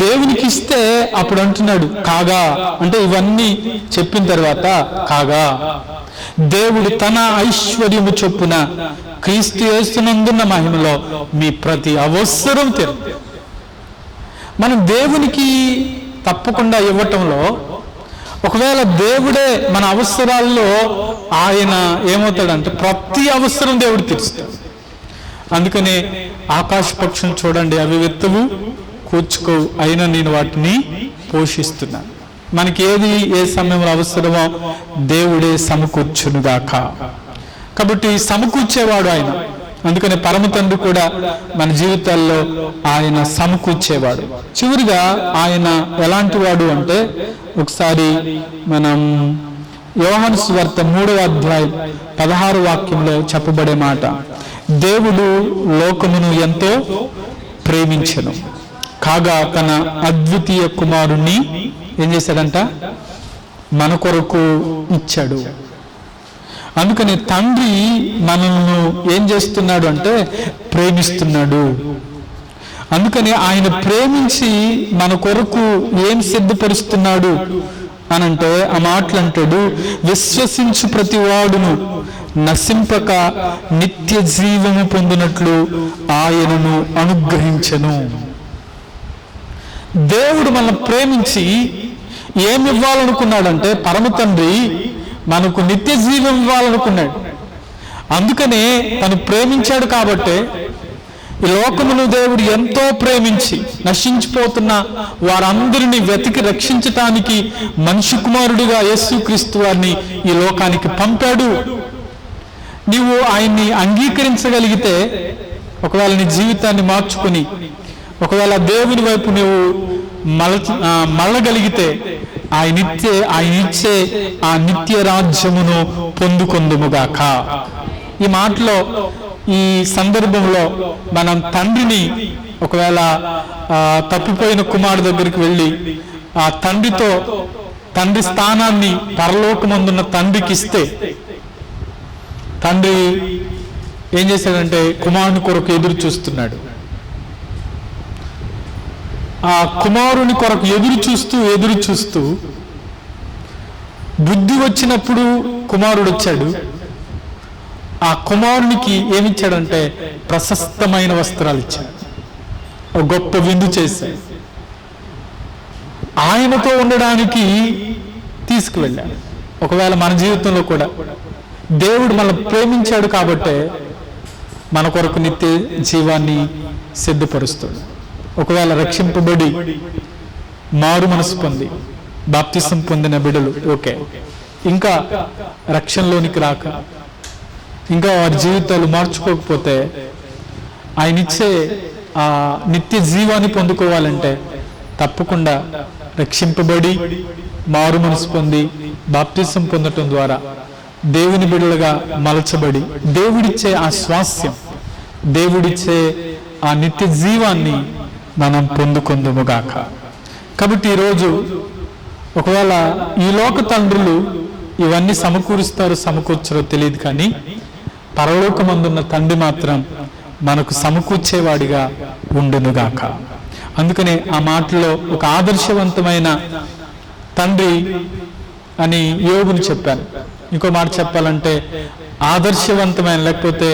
దేవునికి ఇస్తే అప్పుడు అంటున్నాడు కాగా, అంటే ఇవన్నీ చెప్పిన తర్వాత కాగా దేవుడు తన ఐశ్వర్యము చొప్పున క్రీస్తు యేసునందున్న మహిమలో మీ ప్రతి అవసరం తీరు. మనం దేవునికి తప్పకుండా ఇవ్వటంలో, ఒకవేళ దేవుడే మన అవసరాల్లో ఆయన ఏమవుతాడంటే ప్రతి అవసరం దేవుడు తీరుస్తాడు. అందుకనే ఆకాశ పక్షులు చూడండి, అవి విత్తవు కూర్చుకోవు, అయినా నేను వాటిని పోషిస్తున్నాను. మనకి ఏది ఏ సమయంలో అవసరమో దేవుడే సమకూర్చునుగాక. కాబట్టి సమకూర్చేవాడు ఆయన. అందుకని పరమ తండ్రి కూడా మన జీవితాల్లో ఆయన సమకూర్చేవాడు. చివరిగా ఆయన ఎలాంటి వాడు అంటే, ఒకసారి మనం యోహాను సువార్త 3వ అధ్యాయం 16వ వాక్యంలో చెప్పబడే మాట, దేవుడు లోకమును ఎంతో ప్రేమించెను కాగా తన అద్వితీయ కుమారుణ్ణి ఏం చేశాడంట, మన కొరకు ఇచ్చాడు. అందుకని తండ్రి మనల్ని ఏం చేస్తున్నాడు అంటే ప్రేమిస్తున్నాడు. అందుకని ఆయన ప్రేమించి మన కొరకు ఏం సిద్ధపరుస్తున్నాడు అనంటే ఆ మాటలు అంటాడు, విశ్వసించు ప్రతి వాడును నశింపక నిత్య జీవము పొందినట్లు ఆయనను అనుగ్రహించెను. దేవుడు మనల్ని ప్రేమించి ఏమి ఇవ్వాలనుకున్నాడంటే, పరమ తండ్రి మనకు నిత్య జీవం ఇవ్వాలనుకున్నాడు. అందుకనే తను ప్రేమించాడు. కాబట్టి ఈ లోకమును దేవుడు ఎంతో ప్రేమించి నశించిపోతున్న వారందరినీ వెతికి రక్షించటానికి మనిషి కుమారుడిగా యేసుక్రీస్తు వారిని ఈ లోకానికి పంపాడు. నీవు ఆయన్ని అంగీకరించగలిగితే, ఒకవేళ నీ జీవితాన్ని మార్చుకుని ఒకవేళ దేవుని వైపు నువ్వు మళ్ళగలిగితే ఆయన ఇచ్చే ఆ నిత్య రాజ్యమును పొందుకొందుముగాక. ఈ మాటలో, ఈ సందర్భంలో మనం తండ్రిని, ఒకవేళ తప్పిపోయిన కుమారుడు దగ్గరికి వెళ్ళి ఆ తండ్రి స్థానాన్ని పరలోకమందున్న తండ్రికి ఇస్తే, తండ్రి ఏం చేశాడంటే కుమారుని కొరకు ఎదురు చూస్తున్నాడు. ఆ కుమారుని కొరకు ఎదురు చూస్తూ బుద్ధి వచ్చినప్పుడు కుమారుడు వచ్చాడు. ఆ కుమారునికి ఏమిచ్చాడంటే ప్రశస్తమైన వస్త్రాలు ఇచ్చాడు, ఒక గొప్ప విందు చేశాడు, ఆయనతో ఉండడానికి తీసుకువెళ్ళాడు. ఒకవేళ మన జీవితంలో కూడా దేవుడు మనల్ని ప్రేమించాడు కాబట్టే మన కొరకు నిత్య జీవాన్ని సిద్ధపరుస్తాడు. ఒకవేళ రక్షింపబడి మారు మనసు పొంది బాప్తిసం పొందిన బిడ్డలు ఓకే, ఇంకా రక్షణలోనికి రాక ఇంకా వారి జీవితాలు మార్చుకోకపోతే ఆయన ఇచ్చే ఆ నిత్య జీవాన్ని పొందుకోవాలంటే తప్పకుండా రక్షింపబడి మారు మనసు పొంది బాప్తిసం పొందటం ద్వారా దేవుని బిడ్డలుగా మలచబడి దేవుడిచ్చే ఆ స్వాస్థ్యం, దేవుడిచ్చే ఆ నిత్య జీవాన్ని మనం పొందుకొందుముగాక. కాబట్టి ఈరోజు ఒకవేళ ఈ లోక తండ్రులు ఇవన్నీ సమకూర్చారో తెలియదు, కానీ పరలోకమందున్న తండ్రి మాత్రం మనకు సమకూర్చేవాడిగా ఉండునుగాక. అందుకనే ఆ మాటలో ఒక ఆదర్శవంతమైన తండ్రి అని యోబుని చెప్పాను. ఇంకో మాట చెప్పాలంటే ఆదర్శవంతమైన లేకపోతే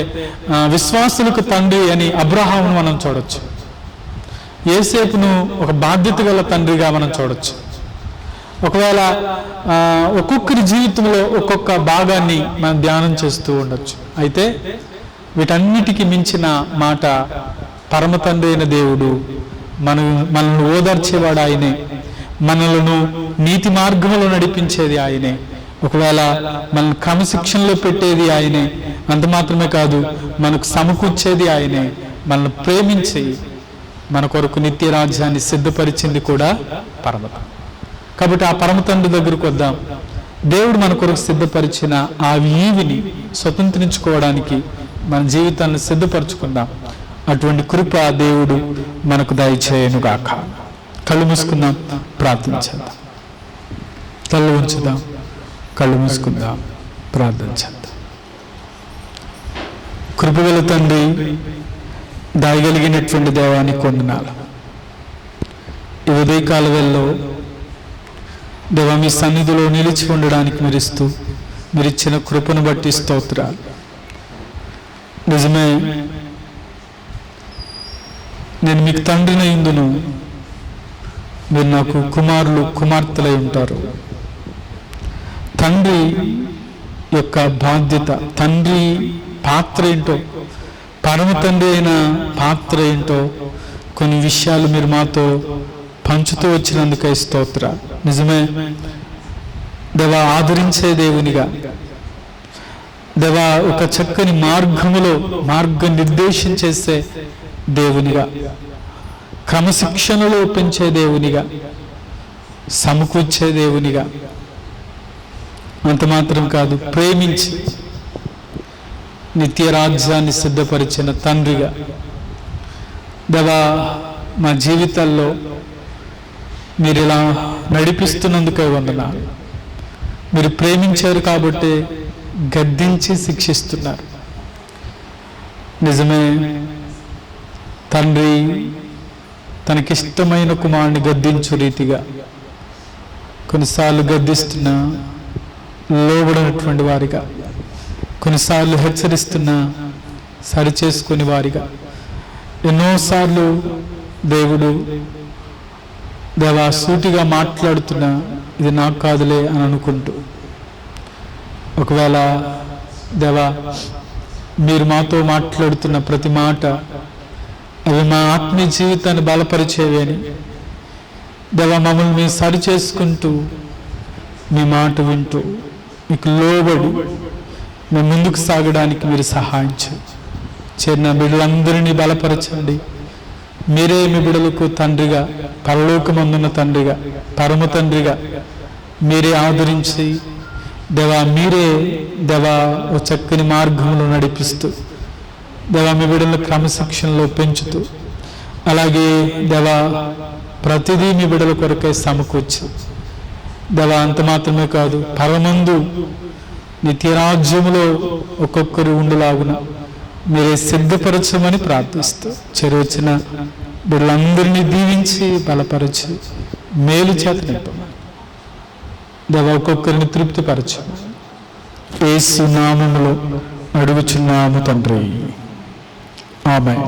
విశ్వాసులకు తండ్రి అని అబ్రహామును మనం చూడొచ్చు. యోసేపును ఒక బాధ్యత గల తండ్రిగా మనం చూడొచ్చు. ఒకవేళ ఒక్కొక్కరి జీవితంలో ఒక్కొక్క భాగాన్ని మనం ధ్యానం చేస్తూ ఉండొచ్చు. అయితే వీటన్నిటికీ మించిన మాట, పరమ తండ్రి అయిన దేవుడు మనల్ని ఓదార్చేవాడు ఆయనే, మనలను నీతి మార్గంలో నడిపించేది ఆయనే, ఒకవేళ మనల్ని క్రమశిక్షణలో పెట్టేది ఆయనే. అంత మాత్రమే కాదు, మనకు సమకూర్చేది ఆయనే. మనల్ని ప్రేమించి మన కొరకు నిత్య రాజ్యాన్ని సిద్ధపరిచింది కూడా పరమత. కాబట్టి ఆ పరమ తండ్రి దగ్గరకు వద్దాం. దేవుడు మన కొరకు సిద్ధపరిచిన ఆ ఈవిని స్వతంత్రించుకోవడానికి మన జీవితాన్ని సిద్ధపరచుకుందాం. అటువంటి కృప దేవుడు మనకు దయచేయనుగాక. కళ్ళు మూసుకుందాం, ప్రార్థించేద్దాం. కళ్ళు ఉంచుదాం, కళ్ళు మూసుకుందాం, ప్రార్థన చేద్దాం. కృపగల తండ్రి, దయగలిగినటువంటి దేవానికి వందనాలు. ఈ ఉదయకాల వేళలో దేవా, మీ సన్నిధిలో నిలిచి ఉండడానికి మీరు ఇచ్చిన కృపను బట్టి స్తోత్రాలు. నిజమే, నేను మీకు తండ్రిని ఇందును, మీరు నాకు కుమారులు కుమార్తెలై ఉంటారు. తండ్రి యొక్క బాధ్యత, తండ్రి పాత్ర ఏంటో, పరమ తండ్రి అయిన పాత్ర ఏంటో కొన్ని విషయాలు మీరు మాతో పంచుతూ వచ్చినందుకే స్తోత్ర. నిజమే దేవా, ఆదరించే దేవునిగా, దేవా ఒక చక్కని మార్గం నిర్దేశం చేసే దేవునిగా, క్రమశిక్షణలో పెంచే దేవునిగా, సమకూర్చే దేవునిగా, అంత మాత్రం కాదు ప్రేమించి నిత్య రాజ్యాన్ని సిద్ధపరిచిన తండ్రిగా, దేవా మా జీవితాల్లో మీరు ఇలా నడిపిస్తున్నందుకే వందనాలు. మీరు ప్రేమించారు కాబట్టి గద్దించి శిక్షిస్తున్నారు. నిజమే, తండ్రి తనకిష్టమైన కుమారుని గద్దించు రీతిగా కొన్నిసార్లు గద్దిస్తున్నా లోబడినటువంటి వారిగా, కొన్నిసార్లు హెచ్చరిస్తున్నా సరిచేసుకుని వారిగా, ఎన్నోసార్లు దేవుడు దేవా సూటిగా మాట్లాడుతున్నా ఇది నాకు కాదులే అని అనుకుంటూ, ఒకవేళ దేవా మీరు మాతో మాట్లాడుతున్న ప్రతి మాట అవి మా ఆత్మీయ జీవితాన్ని బలపరిచేవి అని దేవా మమ్మల్ని మేము సరి చేసుకుంటూ మీ మాట వింటూ మీకు లోబడి మేము ముందుకు సాగడానికి మీరు సహాయం చేరిన బిడ్డలందరినీ బలపరచండి. మీరే మీ బిడ్డలకు తండ్రిగా, పరలోకమందున్న తండ్రిగా, పరమ తండ్రిగా మీరే ఆదరించి దేవా, మీరే దేవా ఒక చక్కని మార్గంలో నడిపిస్తూ దేవా మీ బిడ్డలను క్రమశిక్షణలో పెంచుతూ, అలాగే దేవా ప్రతిదీ మీ బిడ్డల కొరకై సమకూర్చి దేవా అంత మాత్రమే కాదు, పరమందు నిత్యరాజ్యములో ఒక్కొక్కరు ఉండులాగున మీరే సిద్ధపరచమని ప్రార్థిస్తూ, చెరొచ్చిన బిడ్డలందరినీ దీవించి బలపరచి మేలు చేత నింపమని దేవా ఒక్కొక్కరిని తృప్తిపరచు. యేసు నామములో అడుగుచున్నాము తండ్రి, ఆమేన్.